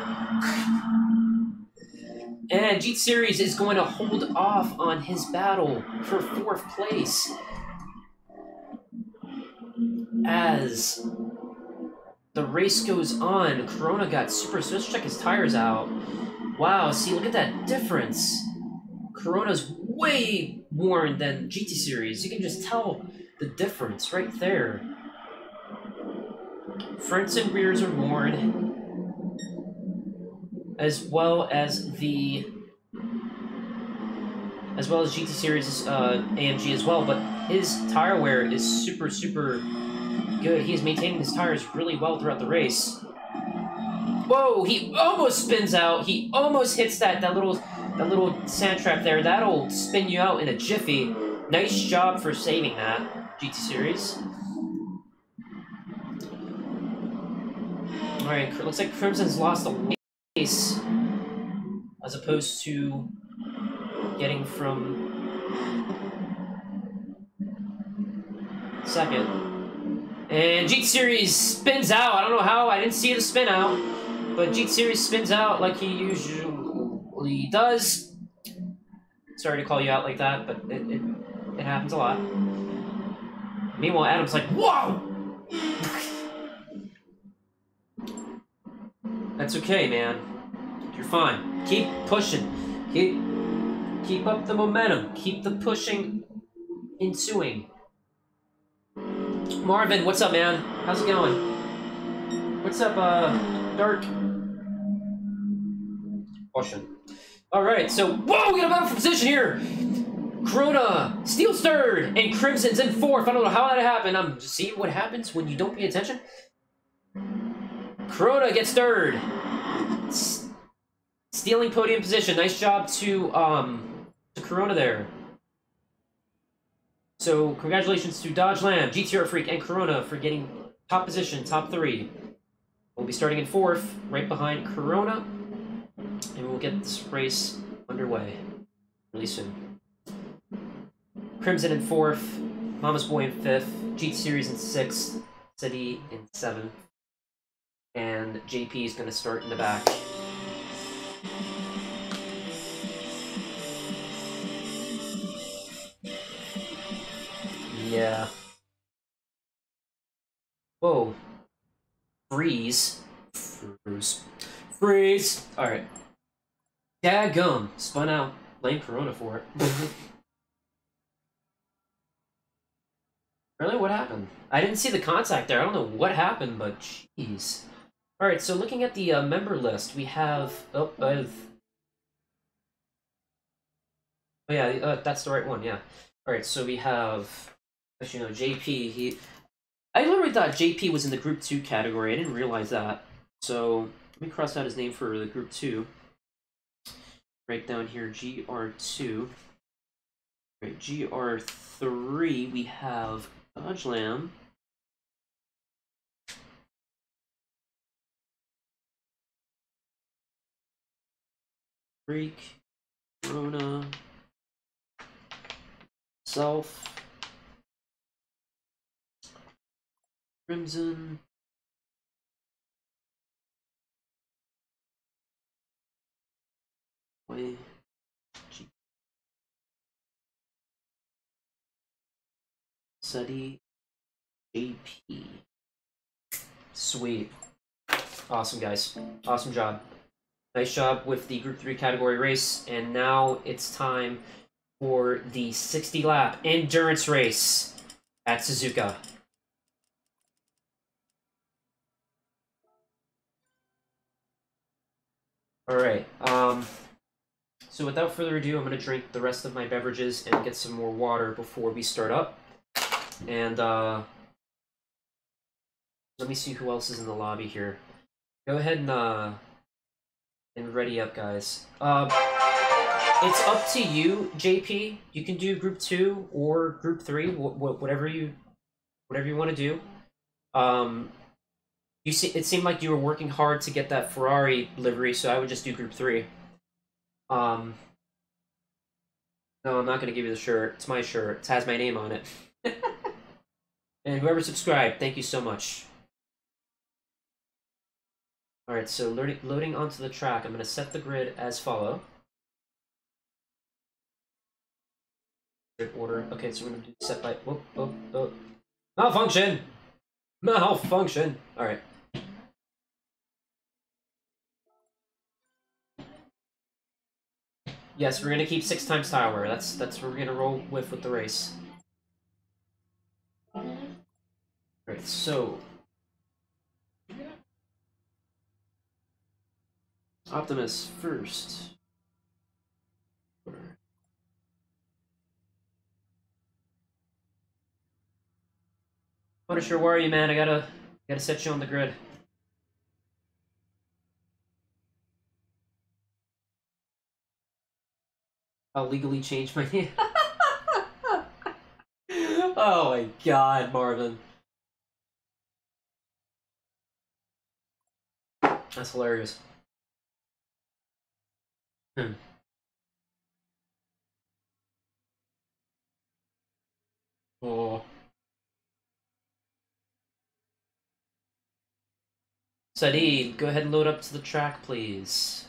And GT Series is going to hold off on his battle for 4th place. As the race goes on, Corona got super... So let's check his tires out. Wow, see, look at that difference. Corona's way worn than GT Series. You can just tell the difference right there. Fronts and rears are worn, as well as GT Series AMG as well, but his tire wear is super good. He is maintaining his tires really well throughout the race. Whoa, he almost spins out. He almost hits that little sand trap there. That'll spin you out in a jiffy. Nice job for saving that, GT Series. Alright, looks like Crimson's lost the race as opposed to getting from second. And GT Series spins out. I don't know how. I didn't see the spin out. But GT Series spins out like he usually does. Sorry to call you out like that, but it happens a lot. Meanwhile, Adam's like, whoa! That's okay, man. You're fine. Keep pushing. Keep up the momentum. Keep the pushing ensuing. Marvin, what's up, man? How's it going? What's up, Dark? Pushing. Alright, so, whoa, we got a battle for position here! Corona steals third, and Crimson's in fourth. I don't know how that happened. I'm just seeing what happens when you don't pay attention. Corona gets third. Stealing podium position. Nice job to Corona there. So congratulations to Dodge Lamb, GTR Freak, and Corona for getting top position, top 3. We'll be starting in 4th, right behind Corona, and we'll get this race underway really soon. Crimson in 4th, Mama's Boy in 5th, Jeet Series in 6th, City in 7th, and JP is going to start in the back. Yeah. Whoa. Freeze. Freeze! Alright. Dadgum. Spun out. Blame Corona for it. Really? What happened? I didn't see the contact there. I don't know what happened, but jeez. Alright, so looking at the member list, we have... Oh, yeah, that's the right one, yeah. Alright, so we have... Actually, no, JP, I literally thought JP was in the Group 2 category. I didn't realize that. So, let me cross out his name for the Group 2. Right down here, GR2. Right, GR3, we have Dodge Lamb. Freak. Corona. Self. Crimson. Way. Seti. JP. Sweet. Awesome, guys. Awesome job. Nice job with the Group 3 category race. And now it's time for the 60-lap endurance race at Suzuka. Alright, so without further ado, I'm going to drink the rest of my beverages and get some more water before we start up. And, let me see who else is in the lobby here. Go ahead and ready up, guys. It's up to you, JP. You can do Group 2 or Group 3, whatever you want to do. It seemed like you were working hard to get that Ferrari livery, so I would just do Group 3. No, I'm not going to give you the shirt. It's my shirt. It has my name on it. And whoever subscribed, thank you so much. Alright, so loading onto the track. I'm going to set the grid as follow. Grid order. Okay, so we're going to do set by... Whoop. Malfunction! Malfunction! Alright. Yes, we're gonna keep 6 times tower. That's what we're gonna roll with the race. Alright, so Optimus first. Punisher, where are you, man? I gotta set you on the grid. I'll legally change my name. Oh my god, Marvin. That's hilarious. Oh. Sadi, go ahead and load up to the track, please.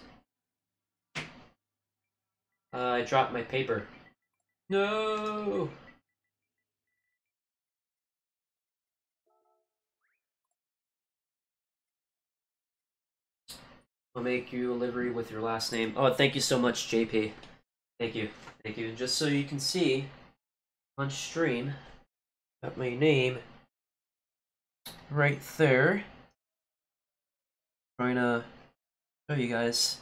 I dropped my paper. No! I'll make you a livery with your last name. Oh, thank you so much, JP. Thank you. Thank you. Just so you can see on stream, got my name right there. Trying to show you guys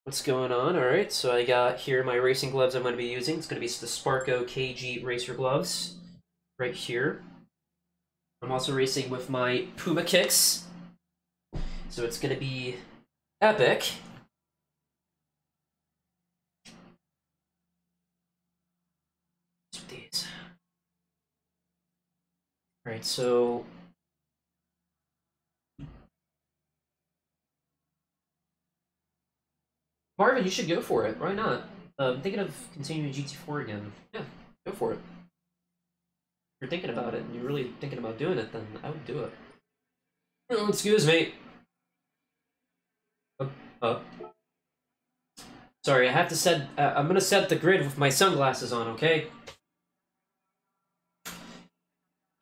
What's going on? All right, so I got here my racing gloves I'm going to be using. It's going to be the Sparco KG Racer gloves right here. I'm also racing with my Puma kicks, so it's going to be epic. These. All right, so Marvin, you should go for it. Why not? I'm thinking of continuing GT4 again. Yeah, go for it. If you're thinking about it and you're really thinking about doing it, then I would do it. Oh, excuse me. Oh. Sorry, I have to set. I'm gonna set the grid with my sunglasses on. Okay.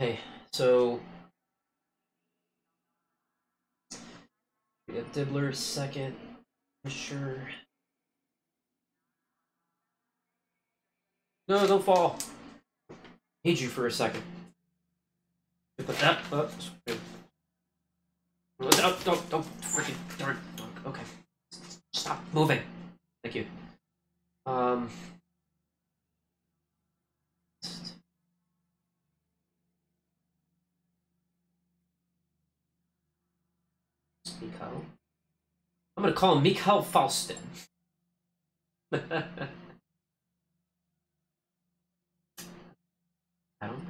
Okay. So we have Dibbler second. For sure. No, don't fall. Need you for a second. Put that up. Don't freaking darn. Okay. Stop moving. Thank you. Mikhail. I'm gonna call him Mikhail Faustin. Adam.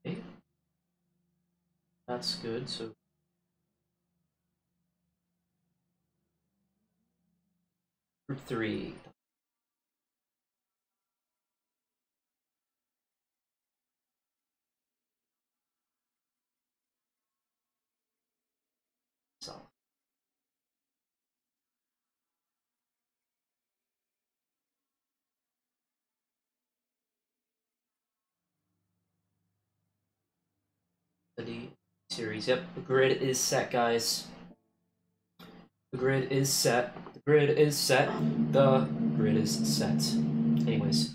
Okay. That's good. So group 3. So. The series. Yep, the grid is set, guys. The grid is set. The grid is set. The grid is set. Anyways.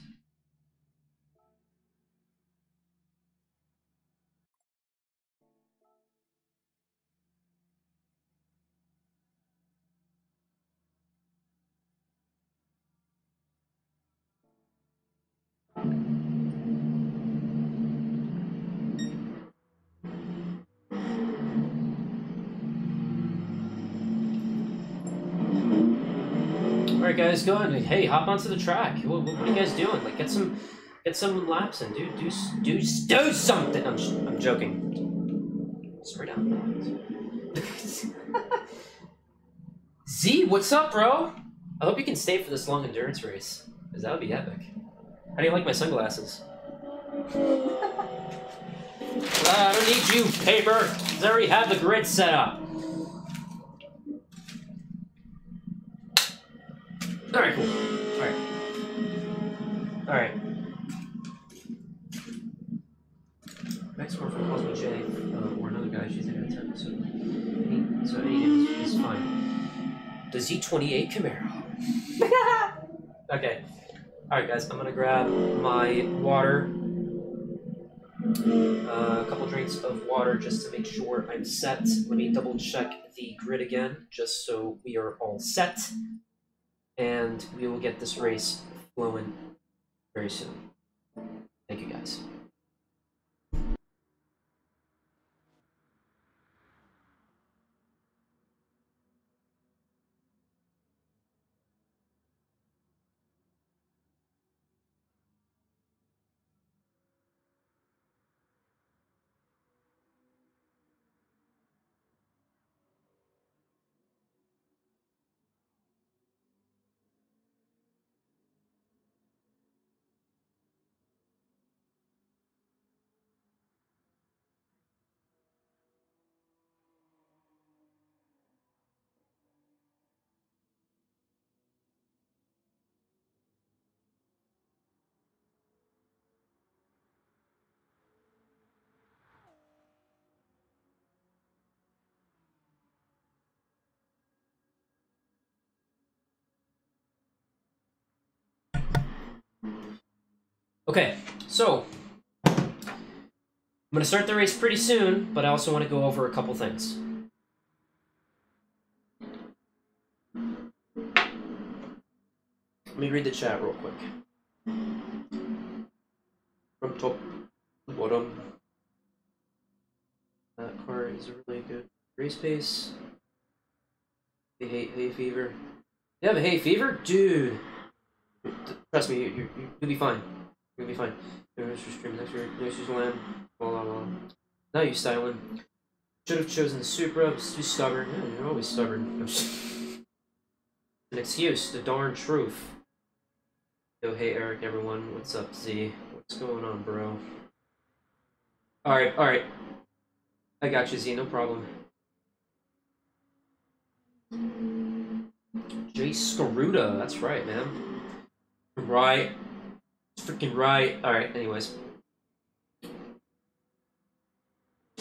Alright guys, go on. Hey, hop onto the track. What are you guys doing? Like, get some laps in, dude. Do something. I'm joking. Swear down. Z, what's up, bro? I hope you can stay for this long endurance race, because that would be epic. How do you like my sunglasses? I don't need you, paper, because I already have the grid set up. Alright, cool. Alright. Alright. Next one from Cosmo J, or another guy, she's in her turn, so any name is fine. The Z28 Camaro. Okay. Alright, guys, I'm gonna grab my water. A couple drinks of water just to make sure I'm set. Let me double check the grid again, just so we are all set. And we will get this race flowing very soon. Thank you, guys. Okay, so I'm gonna start the race pretty soon, but I also want to go over a couple things. Let me read the chat real quick. From top to bottom. That car is a really good race pace. They hate hay fever. You have a hay fever? Dude! Trust me, you'll be fine. You'll be fine. Next year's land. Blah, blah, blah. Now you styling. Should have chosen the Supra, but too stubborn. Yeah, you're always stubborn. An excuse, the darn truth. Yo, hey Eric, everyone. What's up, Z? What's going on, bro? Alright. I got you, Z, no problem. Jay Skaruda, that's right, man. Right. Freaking right. Alright, anyways.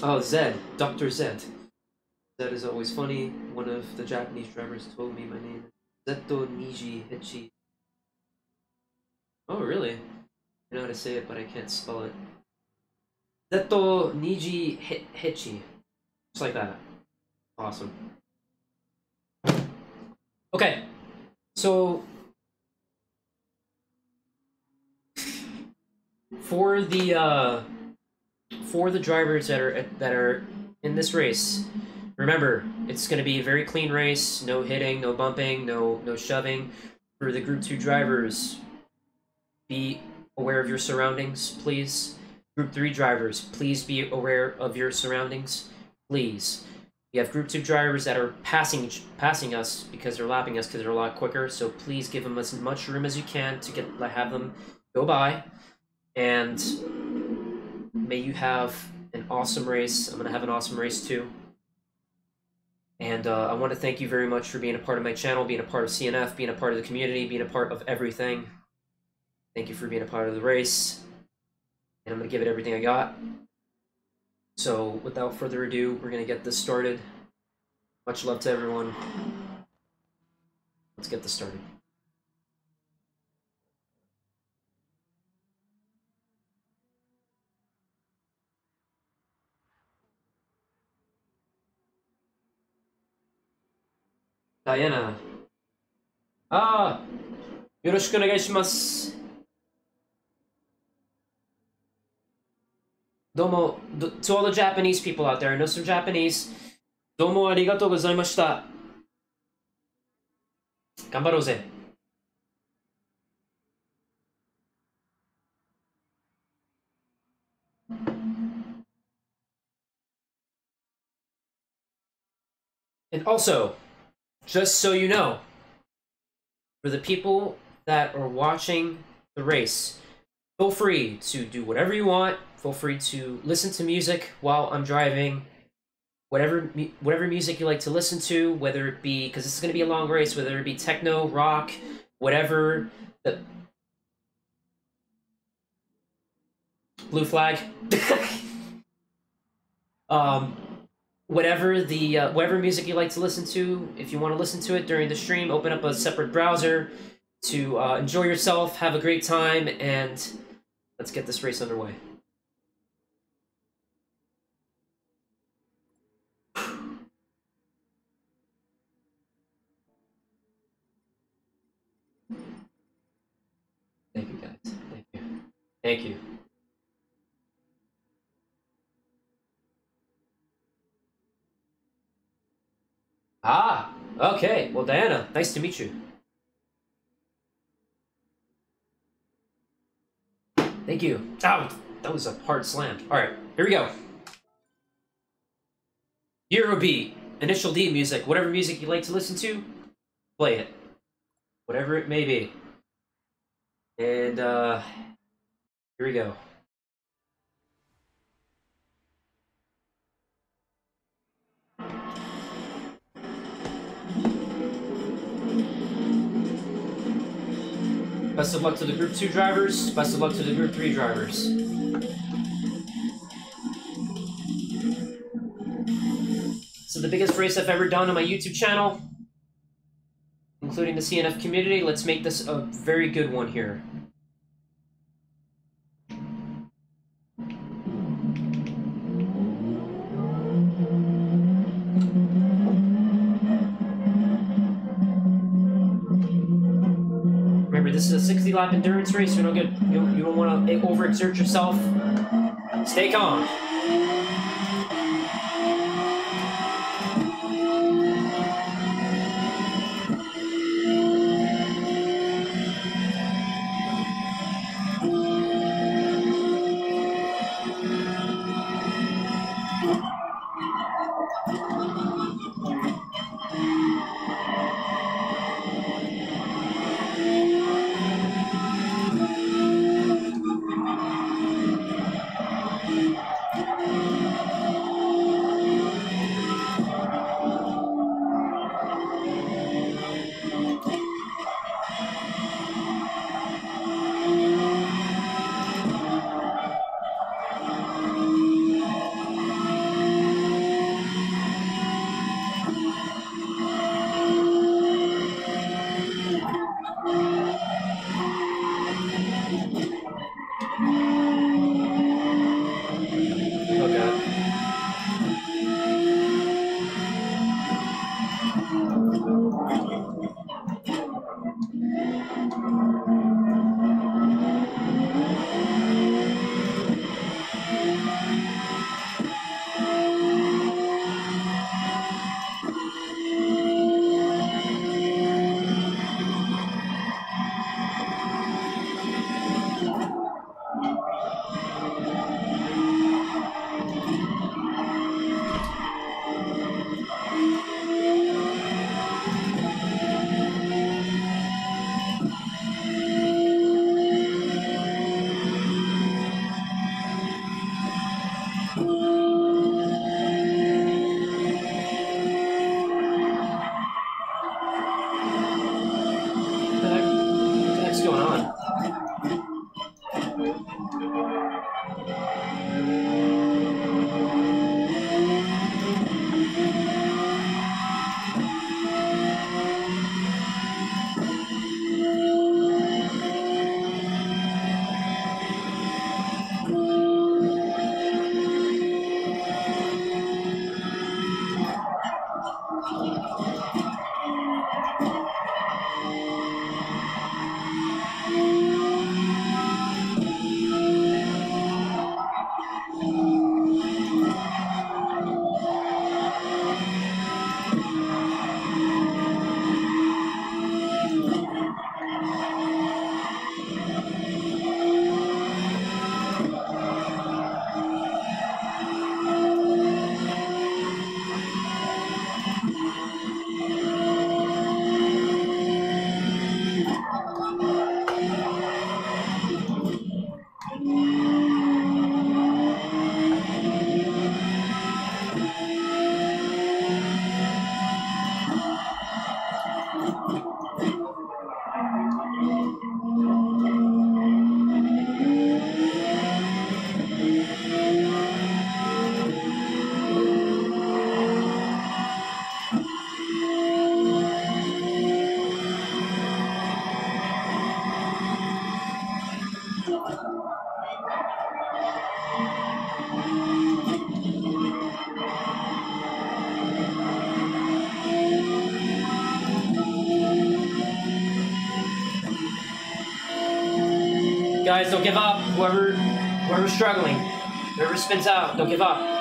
Oh, Zed. Dr. Zed. Zed is always funny. One of the Japanese drivers told me my name. Zeto Niji Hechi. Oh, really? I know how to say it, but I can't spell it. Zeto Niji Hechi. Just like that. Awesome. Okay. So for the drivers that are in this race, remember, it's going to be a very clean race. No hitting, no bumping, no shoving. For the Group 2 drivers, be aware of your surroundings, please. Group 3 drivers, please be aware of your surroundings, please. We have Group 2 drivers that are passing us because they're lapping us because they're a lot quicker. So please give them as much room as you can to have them go by. And may you have an awesome race. I'm gonna have an awesome race too. And I want to thank you very much for being a part of my channel, being a part of CNF, being a part of the community, being a part of everything. Thank you for being a part of the race. And I'm gonna give it everything I got. So, without further ado, we're going to get this started. Much love to everyone. Let's get this started. Diana. Yoroshiku onegaishimasu. Domo, to all the Japanese people out there, I know some Japanese. Domo arigatou gozaimashita. Ganbarou ze. And also, just so you know, for the people that are watching the race, feel free to do whatever you want. Feel free to listen to music while I'm driving. Whatever music you like to listen to, whether it be, because this is going to be a long race, whether it be techno, rock, whatever. The blue flag. Whatever music you like to listen to, if you want to listen to it during the stream, open up a separate browser to enjoy yourself, have a great time, and let's get this race underway. Thank you, guys. Thank you. Thank you. Ah, okay. Well, Diana, nice to meet you. Thank you. Oh, that was a hard slam. All right, here we go. Eurobeat, Initial D music, whatever music you like to listen to, play it. Whatever it may be. And, here we go. Best of luck to the Group 2 drivers. Best of luck to the Group 3 drivers. So the biggest race I've ever done on my YouTube channel, including the CNF community. Let's make this a very good one here. remember, this is a 60 lap endurance race. You don't want to overexert yourself. Stay calm. Guys, don't give up. Whoever's struggling, whoever spins out, don't give up.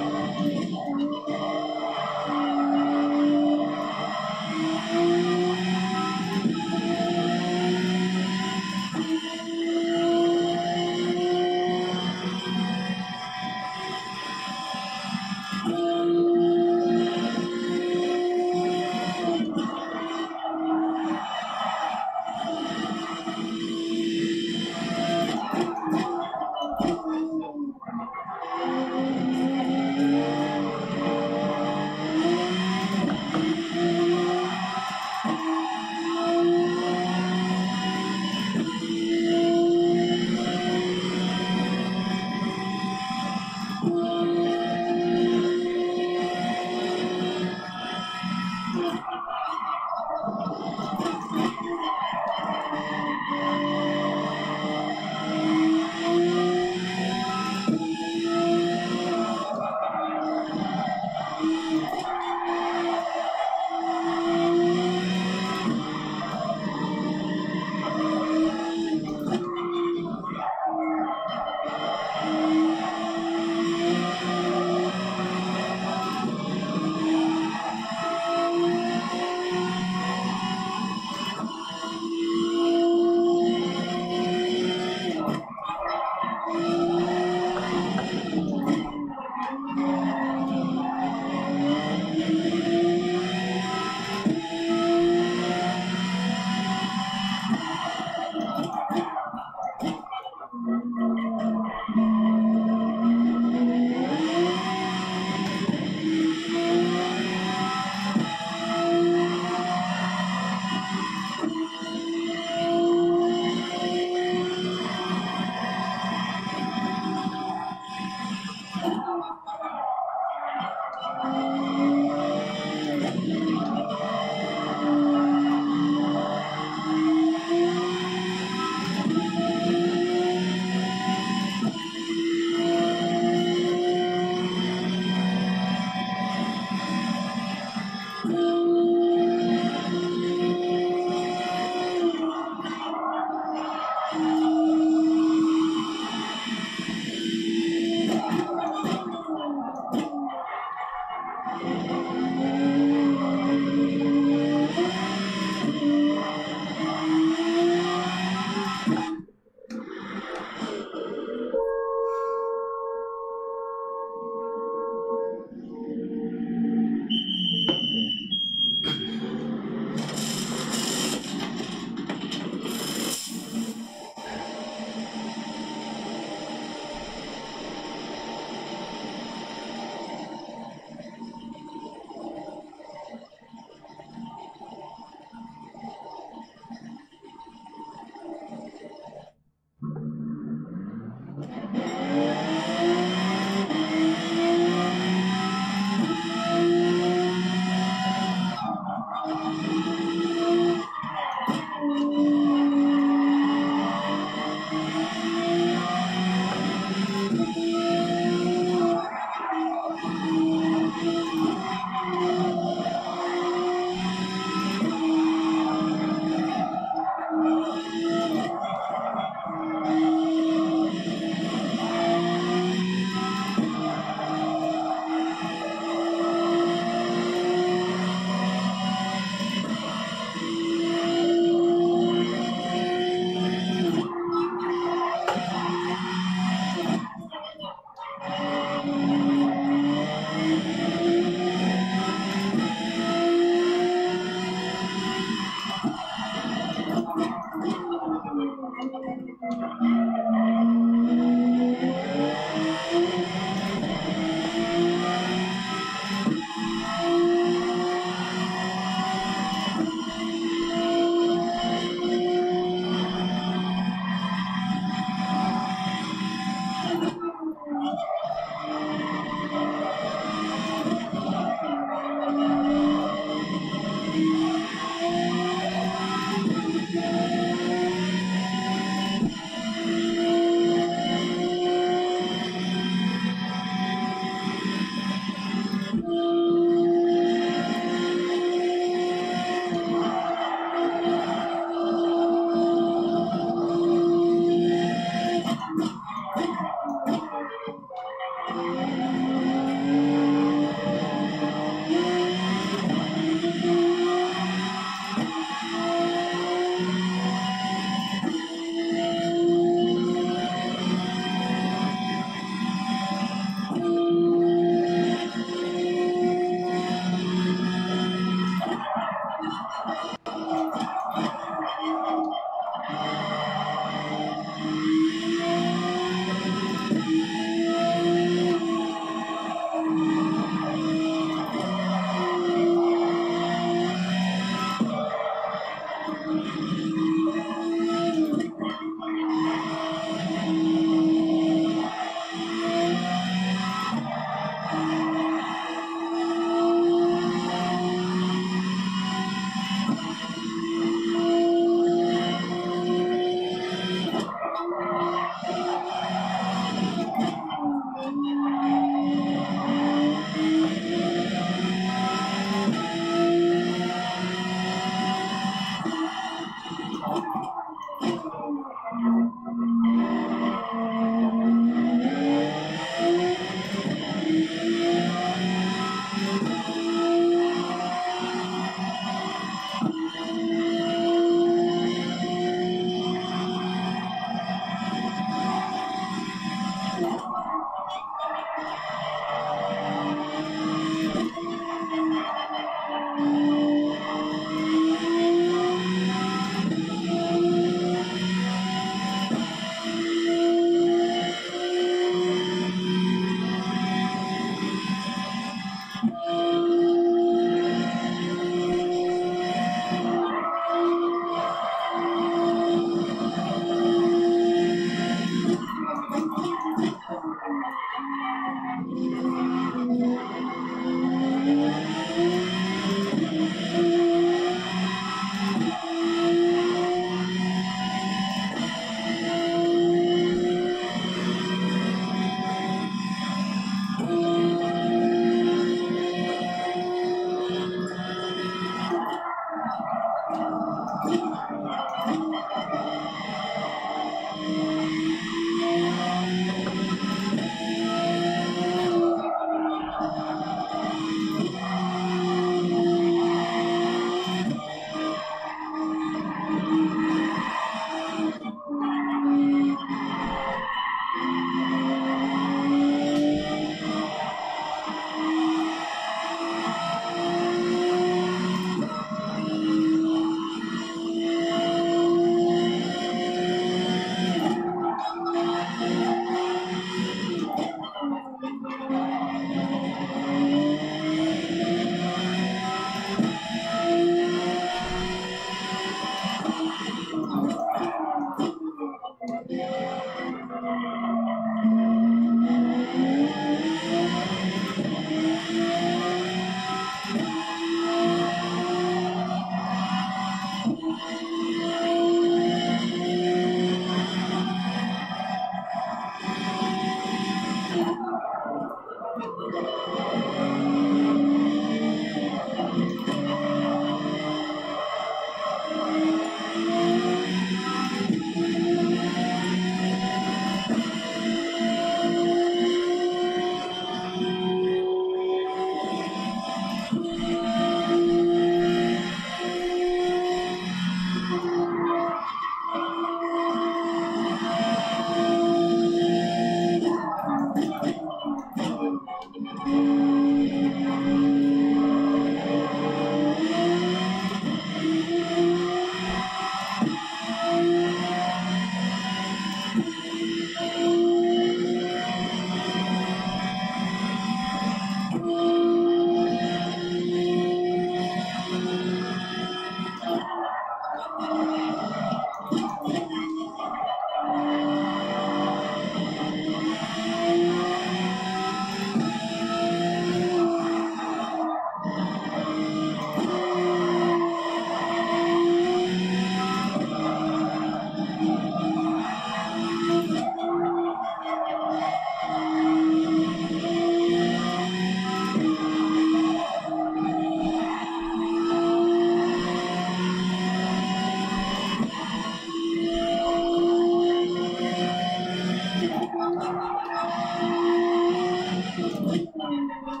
Ah,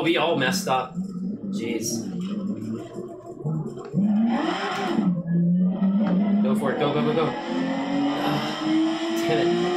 we all messed up. Jeez. Go for it. Go, go, go, go. Ah, damn it.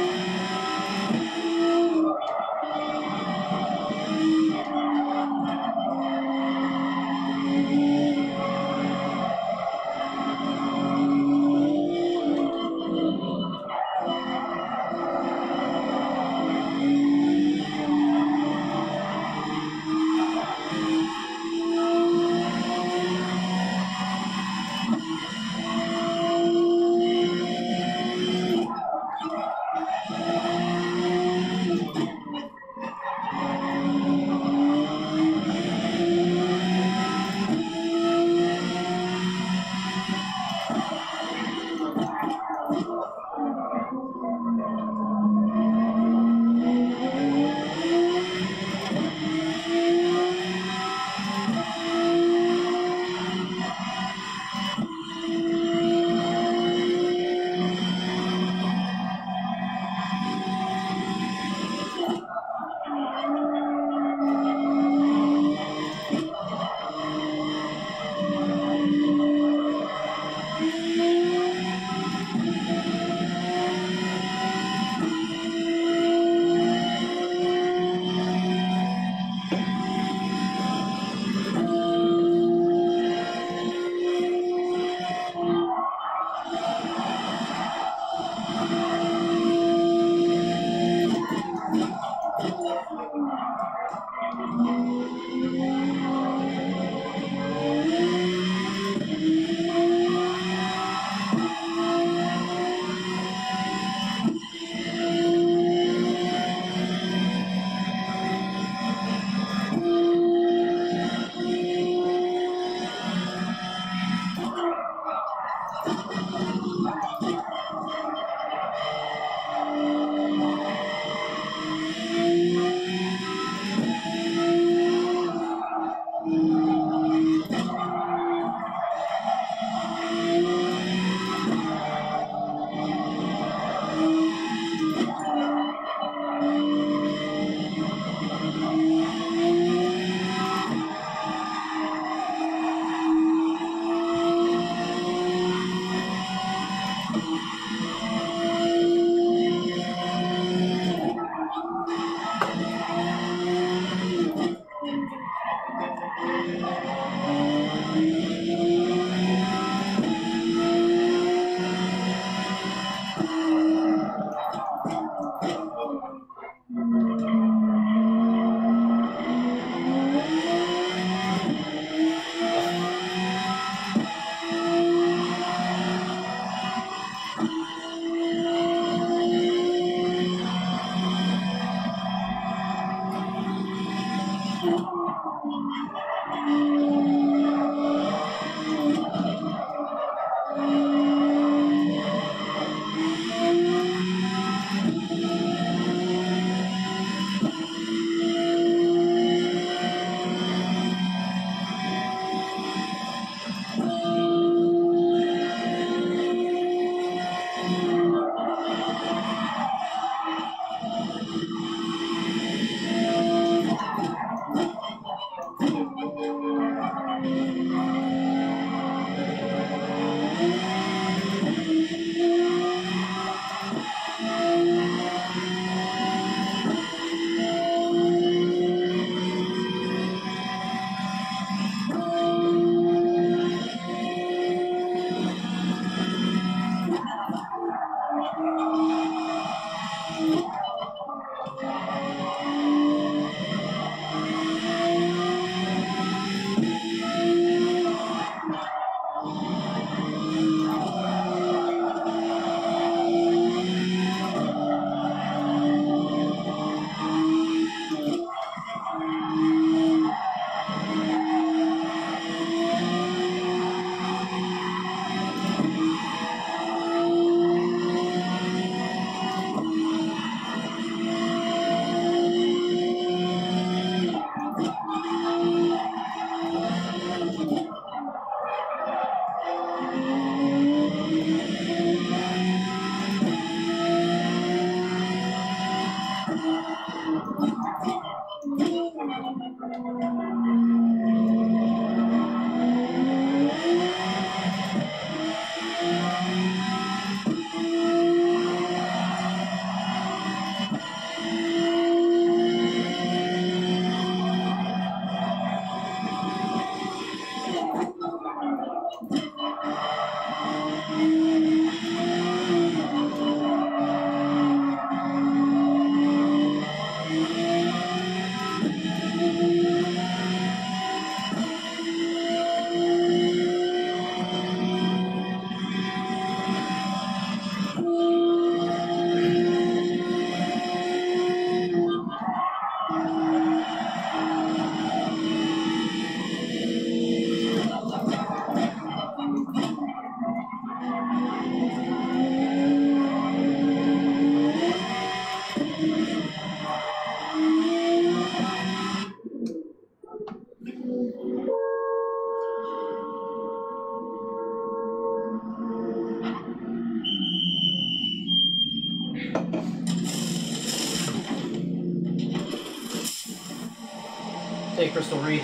Hey, Crystal Reed.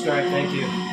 Alright, thank you.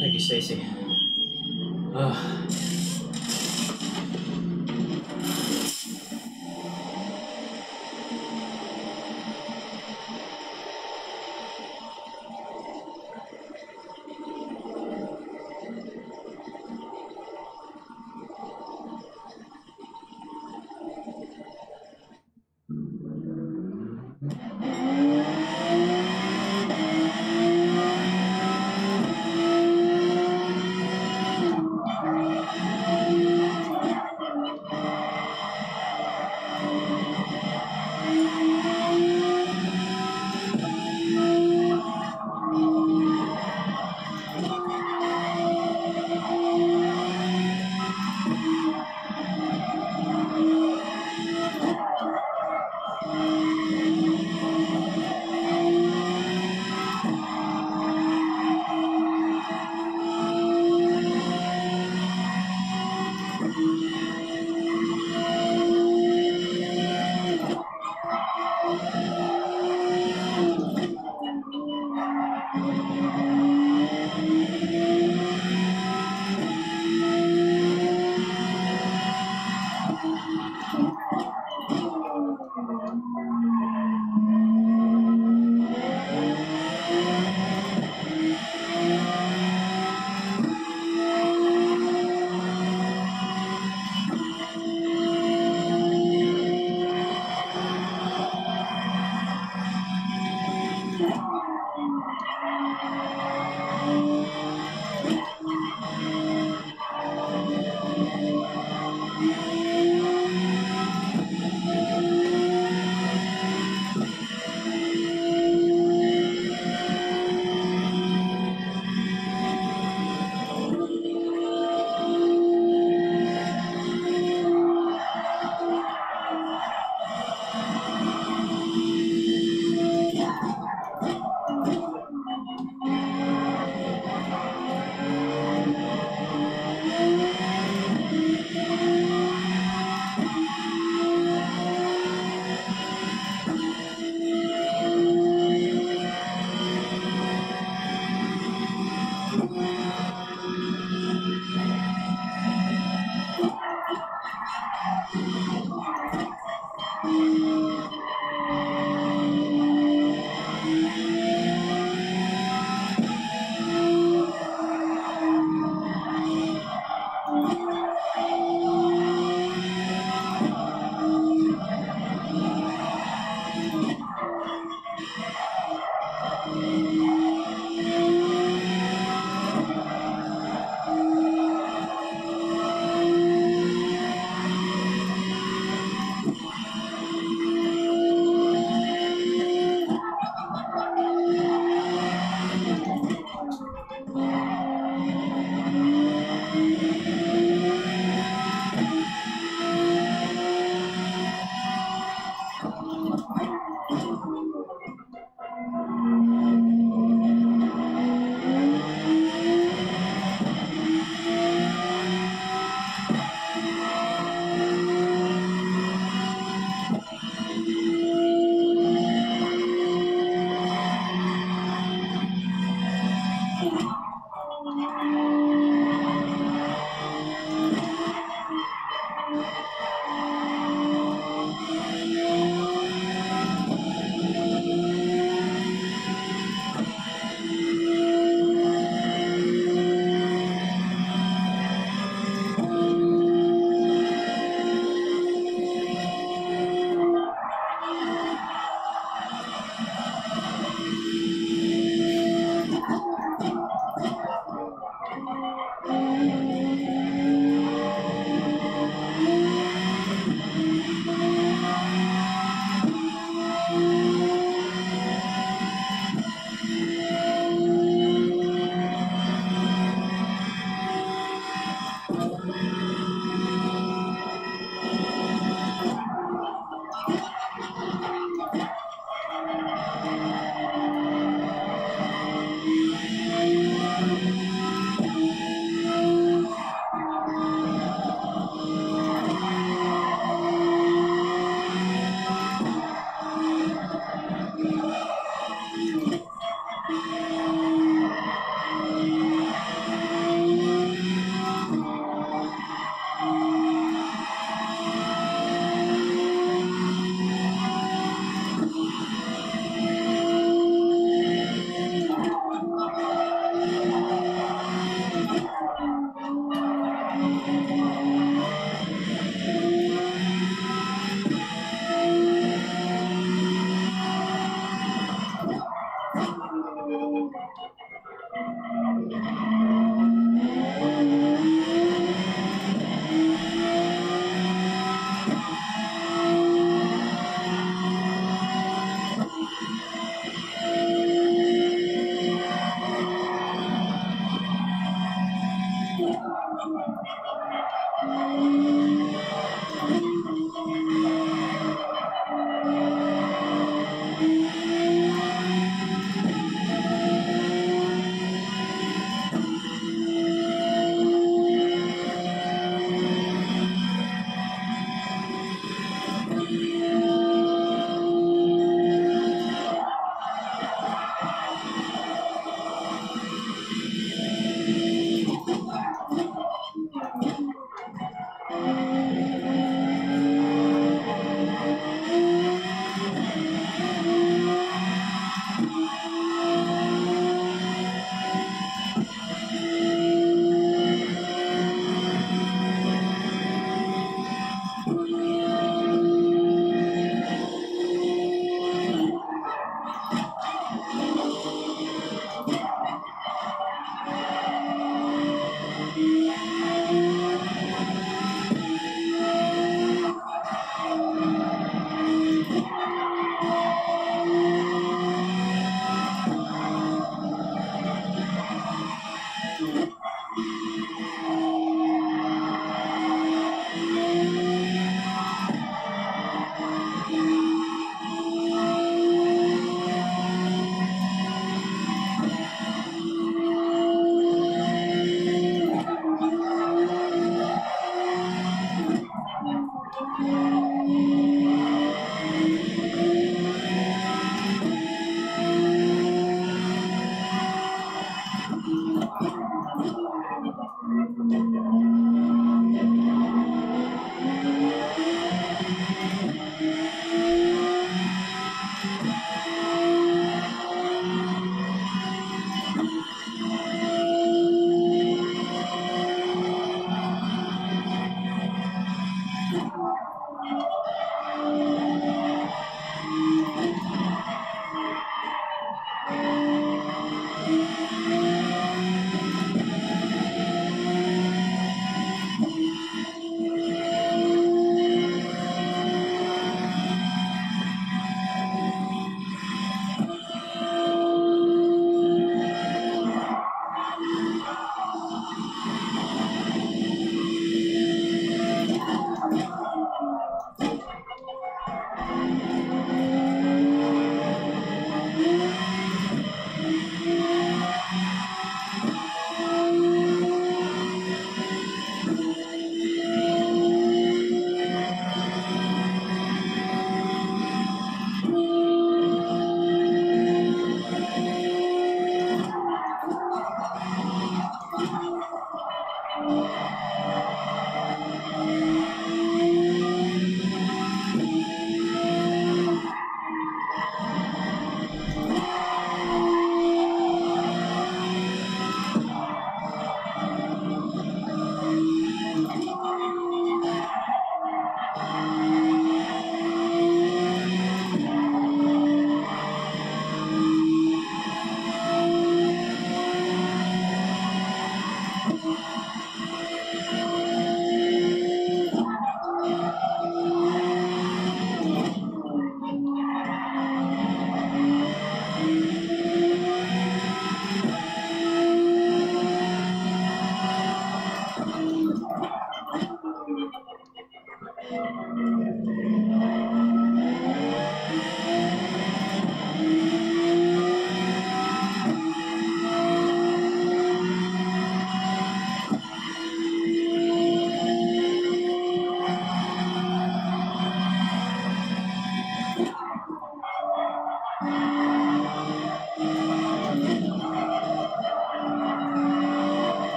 Thank you, Stacy.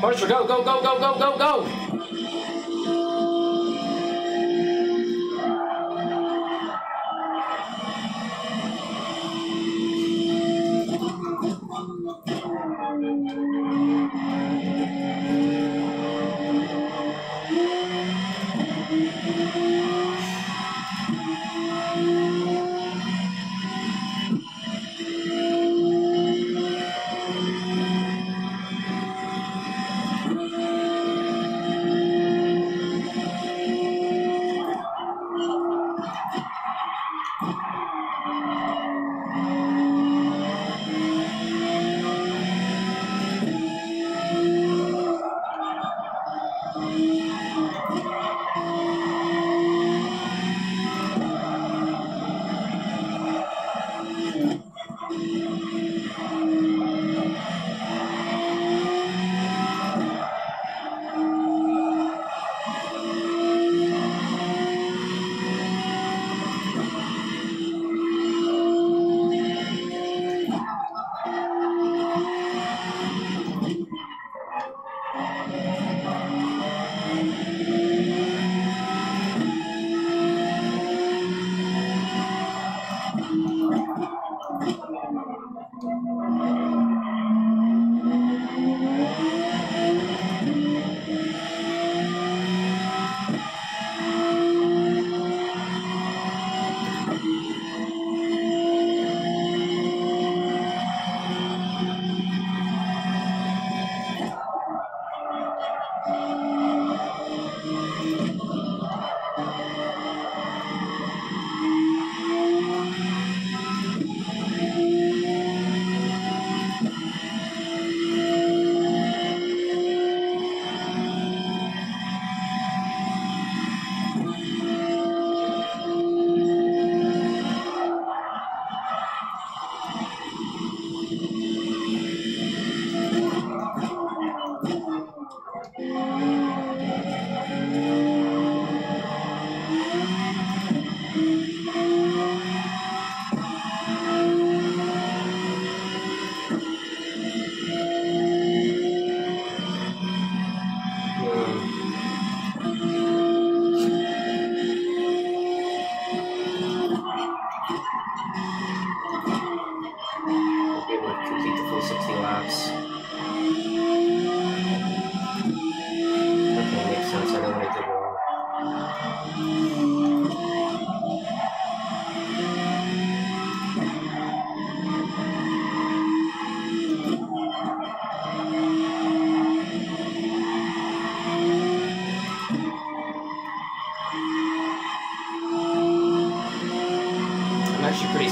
Marshall, go, go, go, go, go, go, go!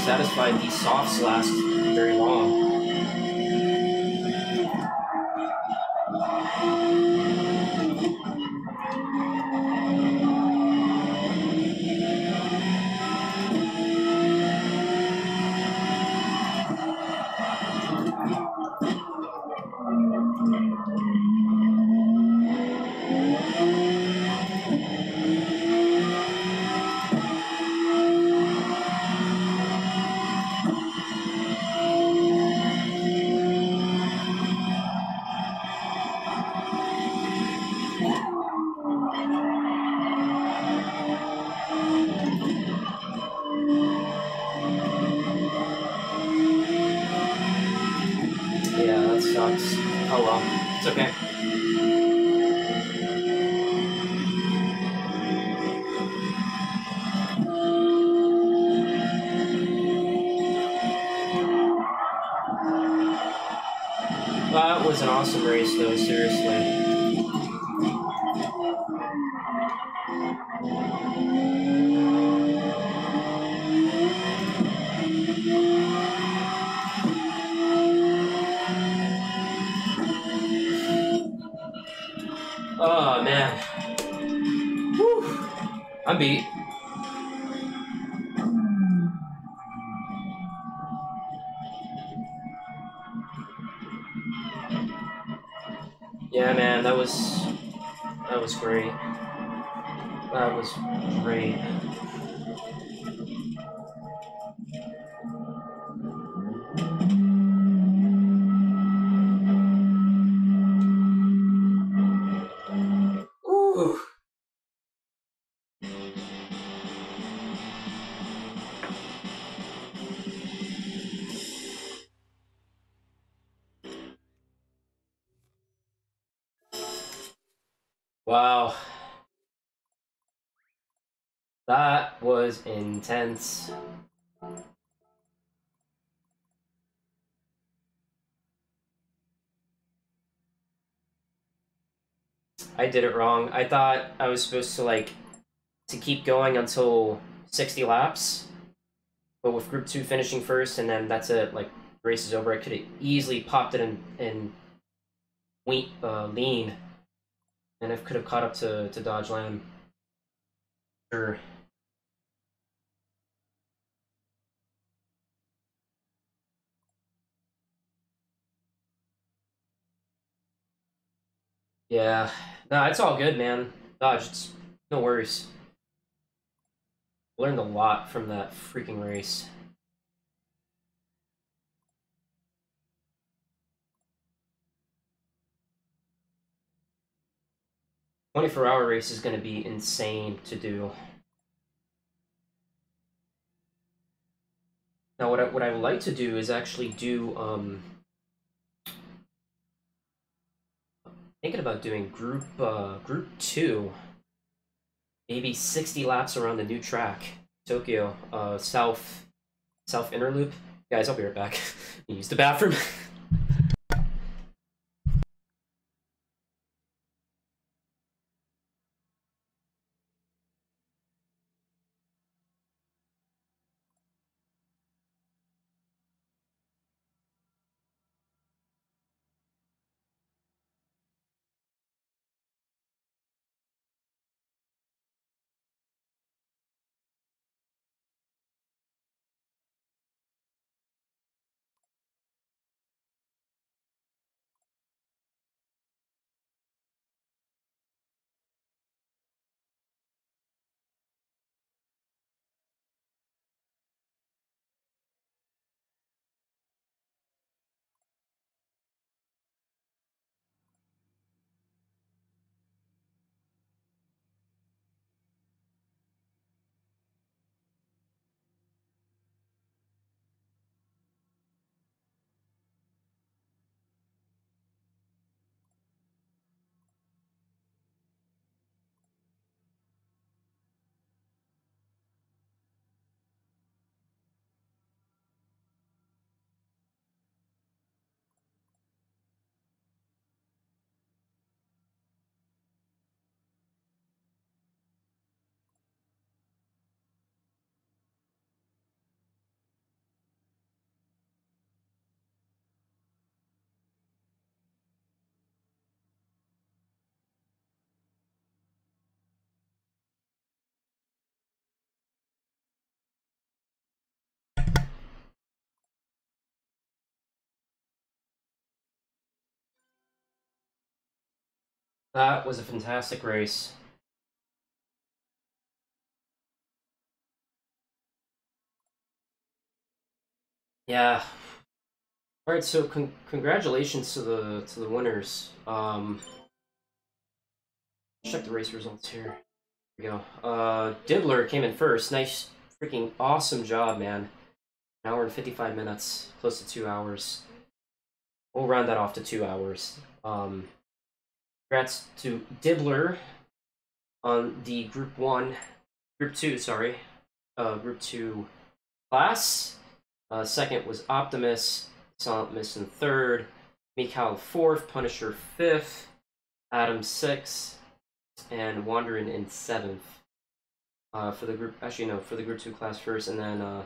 Satisfied these softs last very long. Sucks. Oh well, it's okay. That was an awesome race though, seriously. Oh man. Whew. I'm beat. Yeah man, that was great. That was great. Wow. That was intense. I did it wrong. I thought I was supposed to to keep going until 60 laps, but with group 2 finishing first and then that's it, like the race is over. I could have easily popped it in lean, and I could have caught up to Dodge Lamb. Sure. Yeah. No, it's all good, man. Dodge, it's no worries. Learned a lot from that freaking race. 24-hour race is going to be insane to do. Now, what I would like to do is actually do thinking about doing group 2, maybe 60 laps around the new track, Tokyo, south inner loop. Guys, I'll be right back. Use the bathroom. That was a fantastic race. Yeah. All right, so congratulations to the winners. Check the race results here. Here we go. Dibbler came in first. Nice, freaking awesome job, man. An hour and 55 minutes, close to 2 hours. We'll round that off to 2 hours. Congrats to Dibbler on the Group 2, sorry. Group 2 class. Second was Optimus, Silent Miss in third, Mikhail fourth, Punisher fifth, Adam sixth, and Wandering in seventh. For the group, actually no, for the Group 2 class first, and then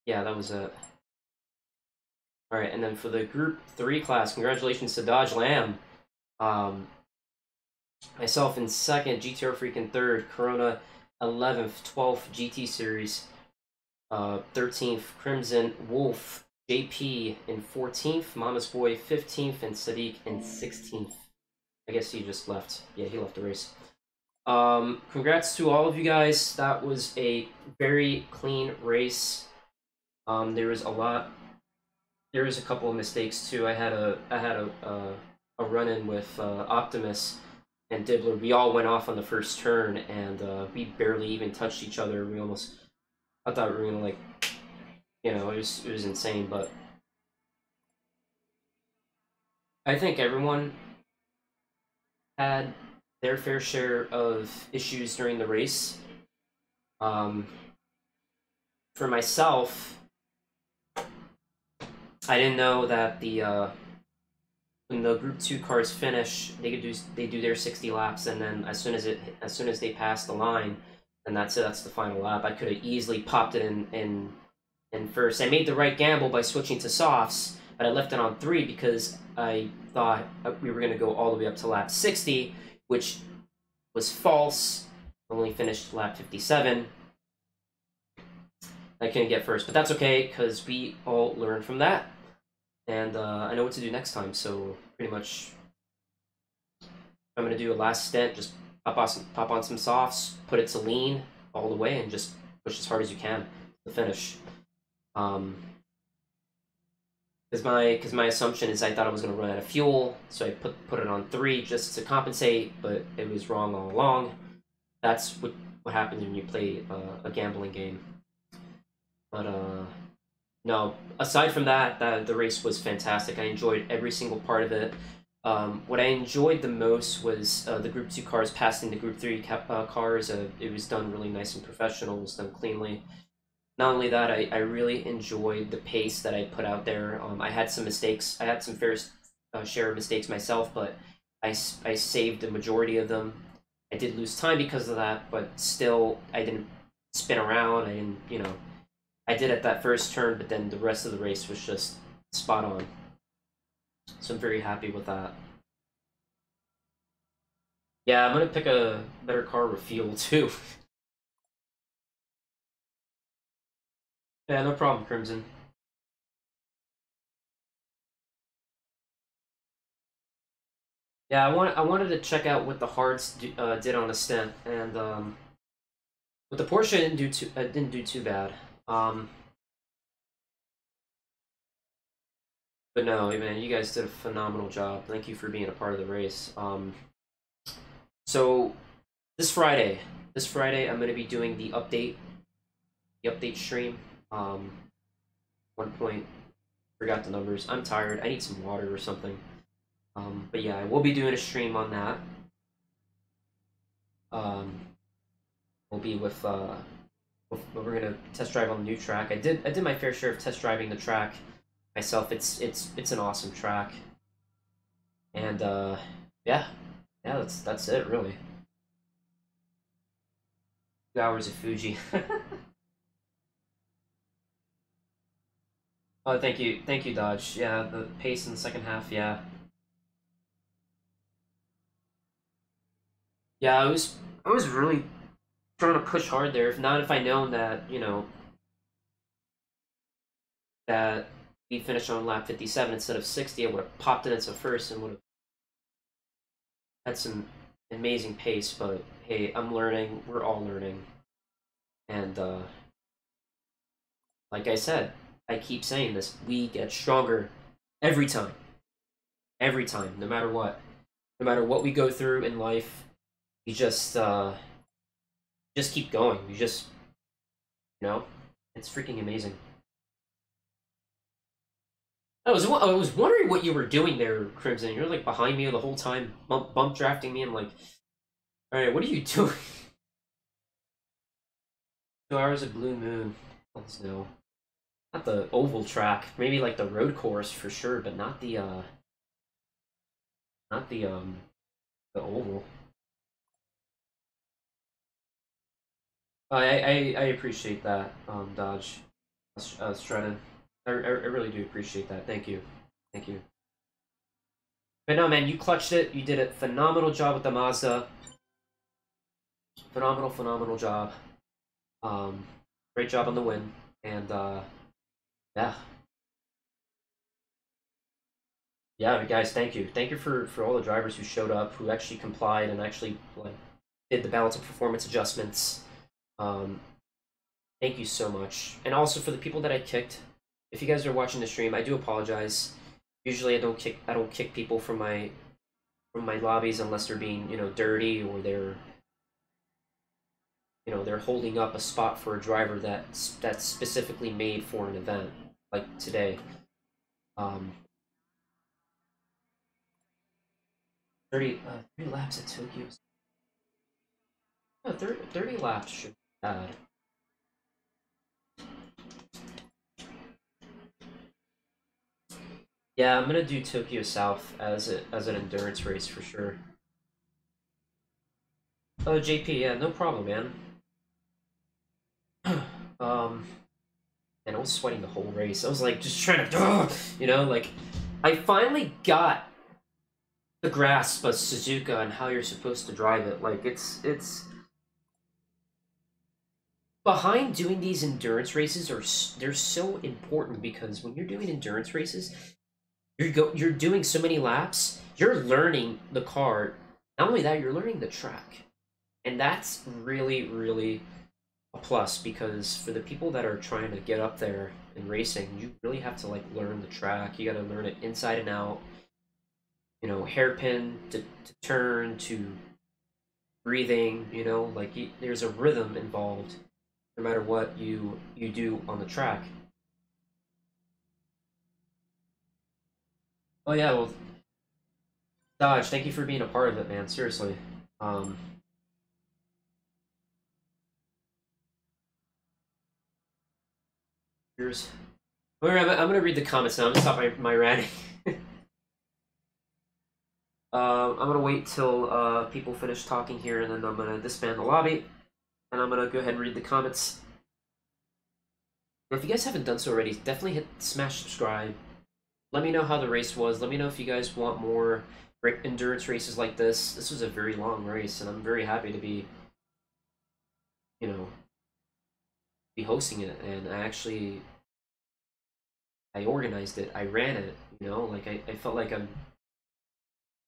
yeah, that was it. All right, and then for the Group 3 class, congratulations to Dodge Lamb. Myself in second, GTR Freak in third, Corona 11th, 12th GT Series, 13th Crimson Wolf, JP in 14th, Mama's Boy 15th, and Sadiq in 16th. I guess he just left. Yeah, he left the race. Congrats to all of you guys. That was a very clean race. There was a couple of mistakes too. I had a run-in with Optimus and Dibbler. We all went off on the first turn, and we barely even touched each other. I thought we were gonna it was insane. But I think everyone had their fair share of issues during the race. For myself, I didn't know that when the Group 2 cars finish, they do their 60 laps, and then as soon as they pass the line, then that's it. That's the final lap. I could have easily popped it in first. I made the right gamble by switching to softs, but I left it on 3 because I thought we were going to go all the way up to lap 60, which was false. I only finished lap 57. I couldn't get first, but that's okay because we all learned from that, and I know what to do next time. So pretty much, I'm gonna do a last stint. Just pop on some softs, put it to lean all the way, and just push as hard as you can to the finish. Because my assumption is I thought I was gonna run out of fuel, so I put it on 3 just to compensate, but it was wrong all along. That's what happens when you play a gambling game. But no, aside from that, the race was fantastic. I enjoyed every single part of it. What I enjoyed the most was the Group 2 cars passing the Group 3 cars. It was done really nice and professional. It was done cleanly. Not only that, I really enjoyed the pace that I put out there. I had some mistakes. I had some fair share of mistakes myself, but I saved the majority of them. I did lose time because of that, but still, I didn't spin around. I didn't, I did at that first turn, but then the rest of the race was just spot on. So I'm very happy with that. Yeah, I'm gonna pick a better car with fuel too. Yeah, no problem, Crimson. Yeah, I wanted to check out what the hards did on a stint, and but the Porsche didn't do too bad. But no, man, you guys did a phenomenal job. Thank you for being a part of the race. So this Friday, I'm gonna be doing the update stream. 1 point, forgot the numbers. I'm tired. I need some water or something. But yeah, I will be doing a stream on that. We'll be we're gonna test drive on the new track. I did my fair share of test driving the track myself. It's an awesome track, and yeah, that's it really. 2 hours of Fuji. Oh, thank you, Dodge. Yeah, the pace in the second half. Yeah, yeah. I was really trying to push hard there. If not, if I known that that we finished on lap 57 instead of 60, I would have popped it into first and would have had some amazing pace. But hey, I'm learning. We're all learning, and like I said, I keep saying this: we get stronger every time, no matter what, we go through in life. We just keep going. We just it's freaking amazing. I was wondering what you were doing there, Crimson. You're like behind me the whole time, bump drafting me. I'm like, all right, what are you doing? 2 hours of Blue Moon. Let's know. Not the oval track. Maybe like the road course for sure, but not the oval. I appreciate that, Dodge, Stratton. I really do appreciate that. Thank you, thank you. But no, man, you clutched it. You did a phenomenal job with the Mazda. Phenomenal job. Um, Great job on the win, and yeah, yeah, guys, thank you for all the drivers who showed up, who actually complied and actually like did the balance of performance adjustments. Um, Thank you so much, and also for the people that I kicked. If you guys are watching the stream, I do apologize. Usually, I don't kick people from my lobbies unless they're being dirty, or they're holding up a spot for a driver that's specifically made for an event like today. Um, 30 laps at Tokyo. No, 30 laps should be bad. Yeah, I'm gonna do Tokyo South as an endurance race for sure. Oh, JP, yeah, no problem, man. And I was sweating the whole race. I was like just trying to, you know, like I finally got the grasp of Suzuka and how you're supposed to drive it. Like it's behind doing these endurance races they're so important because when you're doing endurance races, you're doing so many laps, you're learning the car. Not only that, you're learning the track. And that's really a plus because for the people that are trying to get up there in racing, you really have to like learn the track. You got to learn it inside and out. You know, hairpin to turn to breathing. You know, like there's a rhythm involved, no matter what you do on the track. Oh yeah, well, Dodge, thank you for being a part of it, man. Seriously. Um, here's. I'm gonna read the comments now. I'm gonna stop my ranting. I'm gonna wait till people finish talking here, and then I'm gonna disband the lobby, and I'm gonna go ahead and read the comments. If you guys haven't done so already, definitely hit smash subscribe. Let me know how the race was. Let me know if you guys want more endurance races like this. This was a very long race, and I'm very happy to be, you know, be hosting it. And I organized it. I ran it. You know, like I felt like I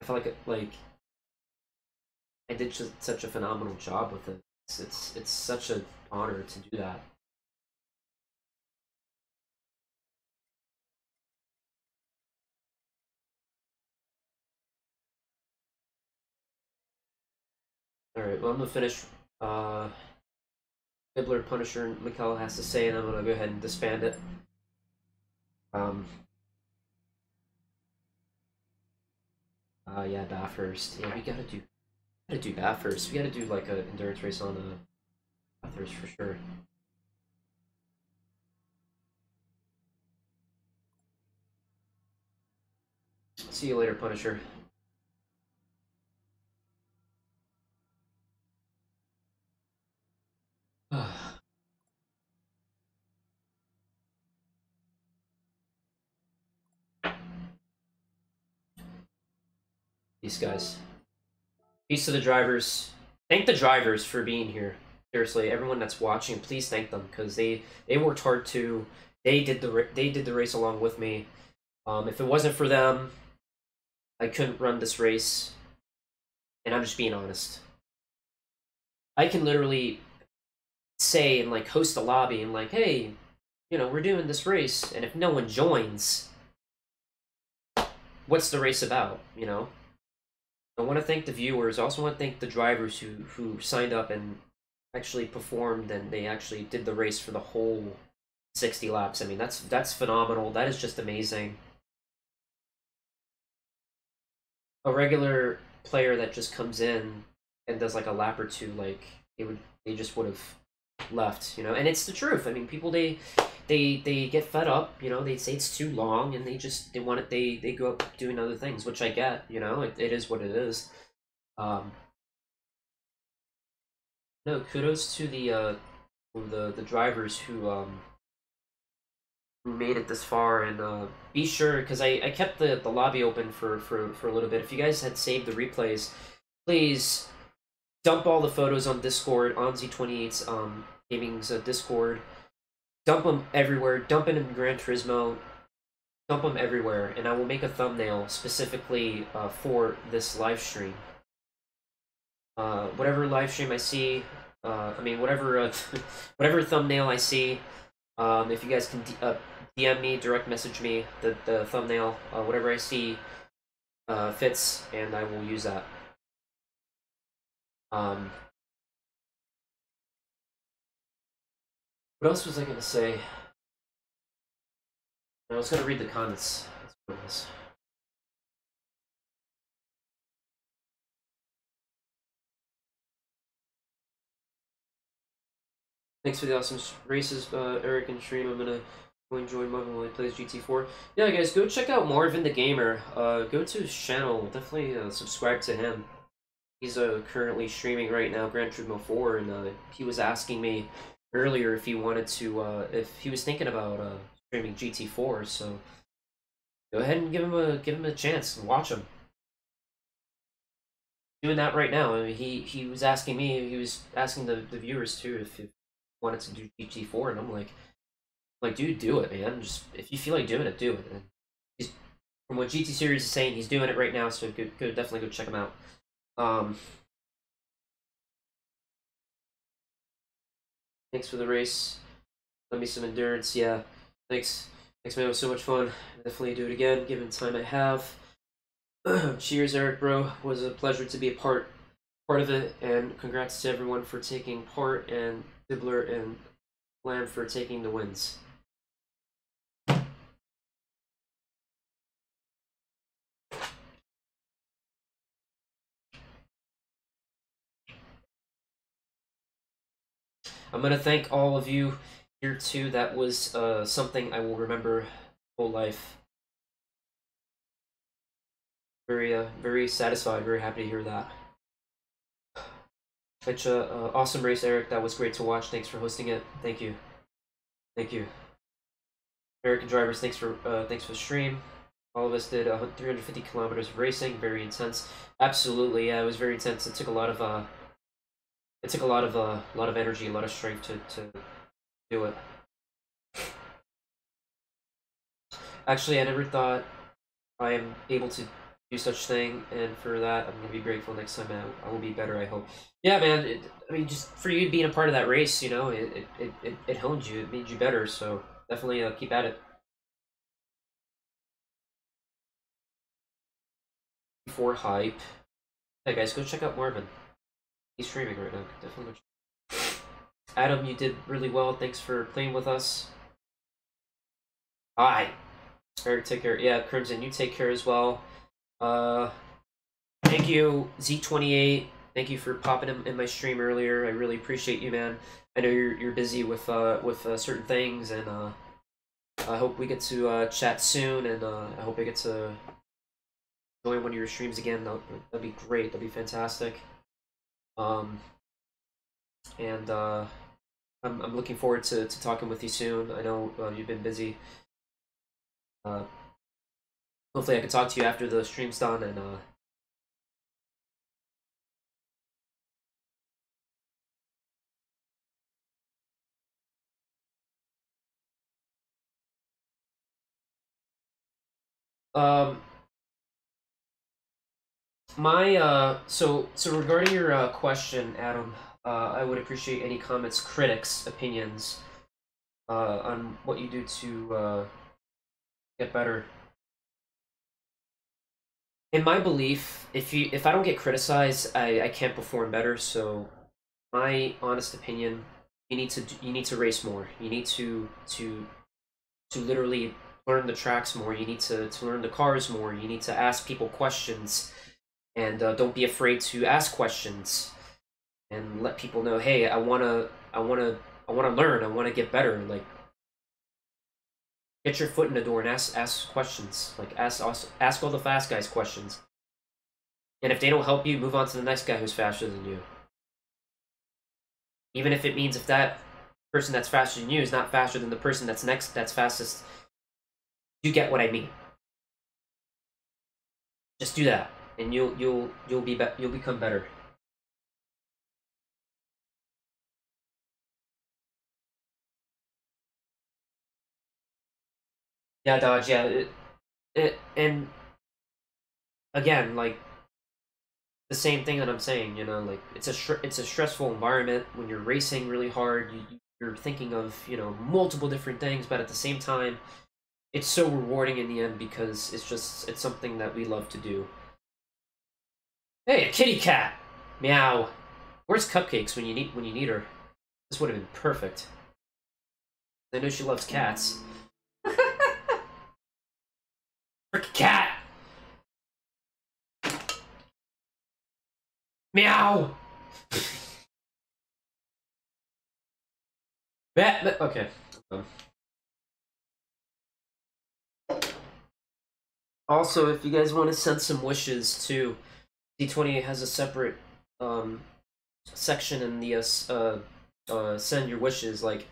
felt like I did just such a phenomenal job with it. It's such an honor to do that. All right, well I'm gonna finish. Nibbler, Punisher, and Mikkel has to say, and I'm gonna go ahead and disband it. Um. Yeah, Bathurst. Yeah, we gotta do Bathurst. We gotta do like an endurance race on Bathurst for sure. See you later, Punisher. These guys. Peace to the drivers. Thank the drivers for being here. Seriously, everyone that's watching, please thank them because they worked hard too. They did the race along with me. If it wasn't for them, I couldn't run this race. And I'm just being honest. I can literally say and like host a lobby and like, hey, you know, we're doing this race, and if no one joins, what's the race about? You know. I want to thank the viewers. I also want to thank the drivers who signed up and actually performed, and they actually did the race for the whole 60 laps. I mean, that's phenomenal. That is just amazing. A regular player that just comes in and does like a lap or two, like they just would have left, you know. And it's the truth. I mean, people they get fed up, you know. They say it's too long, and they want it. They go up doing other things, which I get. You know, it is what it is. Um, no, kudos to the drivers who made it this far, and be sure because I kept the lobby open for a little bit. If you guys had saved the replays, please dump all the photos on Discord on Z28's gaming's Discord. Dump them everywhere. Dump it in Gran Turismo. Dump them everywhere, and I will make a thumbnail specifically for this live stream. Whatever live stream I see, I mean whatever whatever thumbnail I see, if you guys can DM me, direct message me the thumbnail, whatever I see fits, and I will use that. What else was I gonna say? I was gonna read the comments. That's what it was. Thanks for the awesome races, Eric and Stream. I'm gonna go and join Marvin while he plays GT4. Yeah, guys, go check out Marvin the Gamer. Go to his channel. Definitely subscribe to him. He's currently streaming right now Gran Turismo 4, and he was asking me earlier if he wanted to, if he was thinking about streaming GT4. So go ahead and give him a chance and watch him. Doing that right now. I mean, he was asking me. He was asking the viewers too if he wanted to do GT4, and I'm like, dude, do it, man. Just if you feel like doing it, do it. And he's, from what GT Series is saying, he's doing it right now. So go definitely go check him out. Thanks for the race. Let me some endurance. Yeah, thanks. Thanks, man. It was so much fun. I'll definitely do it again, given time I have. Cheers, Eric, bro. It was a pleasure to be a part of it, and congrats to everyone for taking part, and Dibbler and Lamb for taking the wins. I'm gonna thank all of you here too. That was something I will remember whole life. Very satisfied, very happy to hear that. Such a awesome race, Eric. That was great to watch. Thanks for hosting it. Thank you. Thank you. American drivers, thanks for the stream. All of us did 350 kilometers of racing, very intense. Absolutely, yeah, it was very intense. It took a lot of energy, a lot of strength to do it. Actually, I never thought I am able to do such thing, and for that, I'm gonna be grateful next time. I will be better, I hope. Yeah, man. I mean, just for you being a part of that race, you know, it honed you. It made you better. So definitely keep at it. Before hype. Hey guys, go check out Marvin. He's streaming right now. Definitely go check. Adam, you did really well. Thanks for playing with us. Hi. Eric, take care. Yeah, Crimson, you take care as well. Thank you, Z28. Thank you for popping in my stream earlier. I really appreciate you, man. I know you're busy with certain things, and I hope we get to chat soon, and I hope I get to join one of your streams again. That'd be great. That'd be fantastic. And I'm looking forward to talking with you soon. I know you've been busy. Hopefully I can talk to you after the stream's done, and so regarding your question, Adam, I would appreciate any comments, critics, opinions on what you do to get better. In my belief, if I don't get criticized, I can't perform better. So, my honest opinion, you need to race more. You need to literally learn the tracks more. You need to learn the cars more. You need to ask people questions, and don't be afraid to ask questions, and let people know, hey, I wanna learn. I wanna get better. Like, get your foot in the door and ask questions. Like, ask all the fast guys questions. And if they don't help you, move on to the next guy who's faster than you. Even if it means if that person that's faster than you is not faster than the person that's fastest, you get what I mean. Just do that, and you'll become better. Yeah, Dodge. Yeah, and again, like the same thing that I'm saying. You know, like it's a stressful environment when you're racing really hard. You're thinking of multiple different things, but at the same time, it's so rewarding in the end because it's something that we love to do. Hey, a kitty cat! Meow. Where's Cupcakes when you need her? This would have been perfect. I know she loves cats. Frick cat! Meow! Okay. Also, if you guys want to send some wishes too, D20 has a separate section in the send your wishes. Like,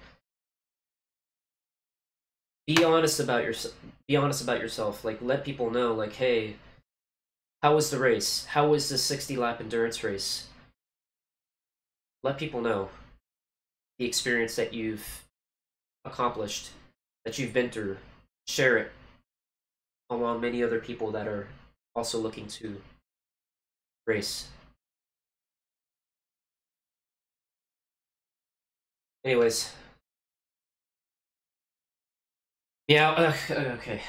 be honest about yourself. Like, let people know. Like, hey, how was the race? How was the 60-lap endurance race? Let people know the experience that you've accomplished, that you've been through. Share it along many other people that are also looking to race. Anyways. Yeah, okay.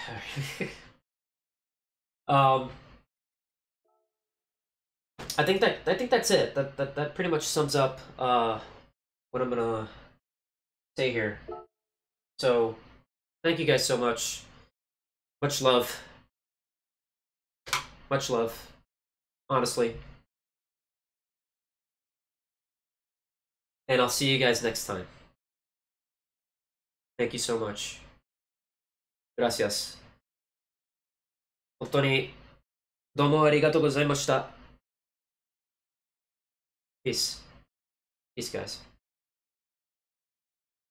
um, I think that's it. That pretty much sums up what I'm gonna say here. So, thank you guys so much. Much love. Much love. Honestly. And I'll see you guys next time. Thank you so much. Gracias. 本当にどうもありがとうございました。Peace. Peace, guys.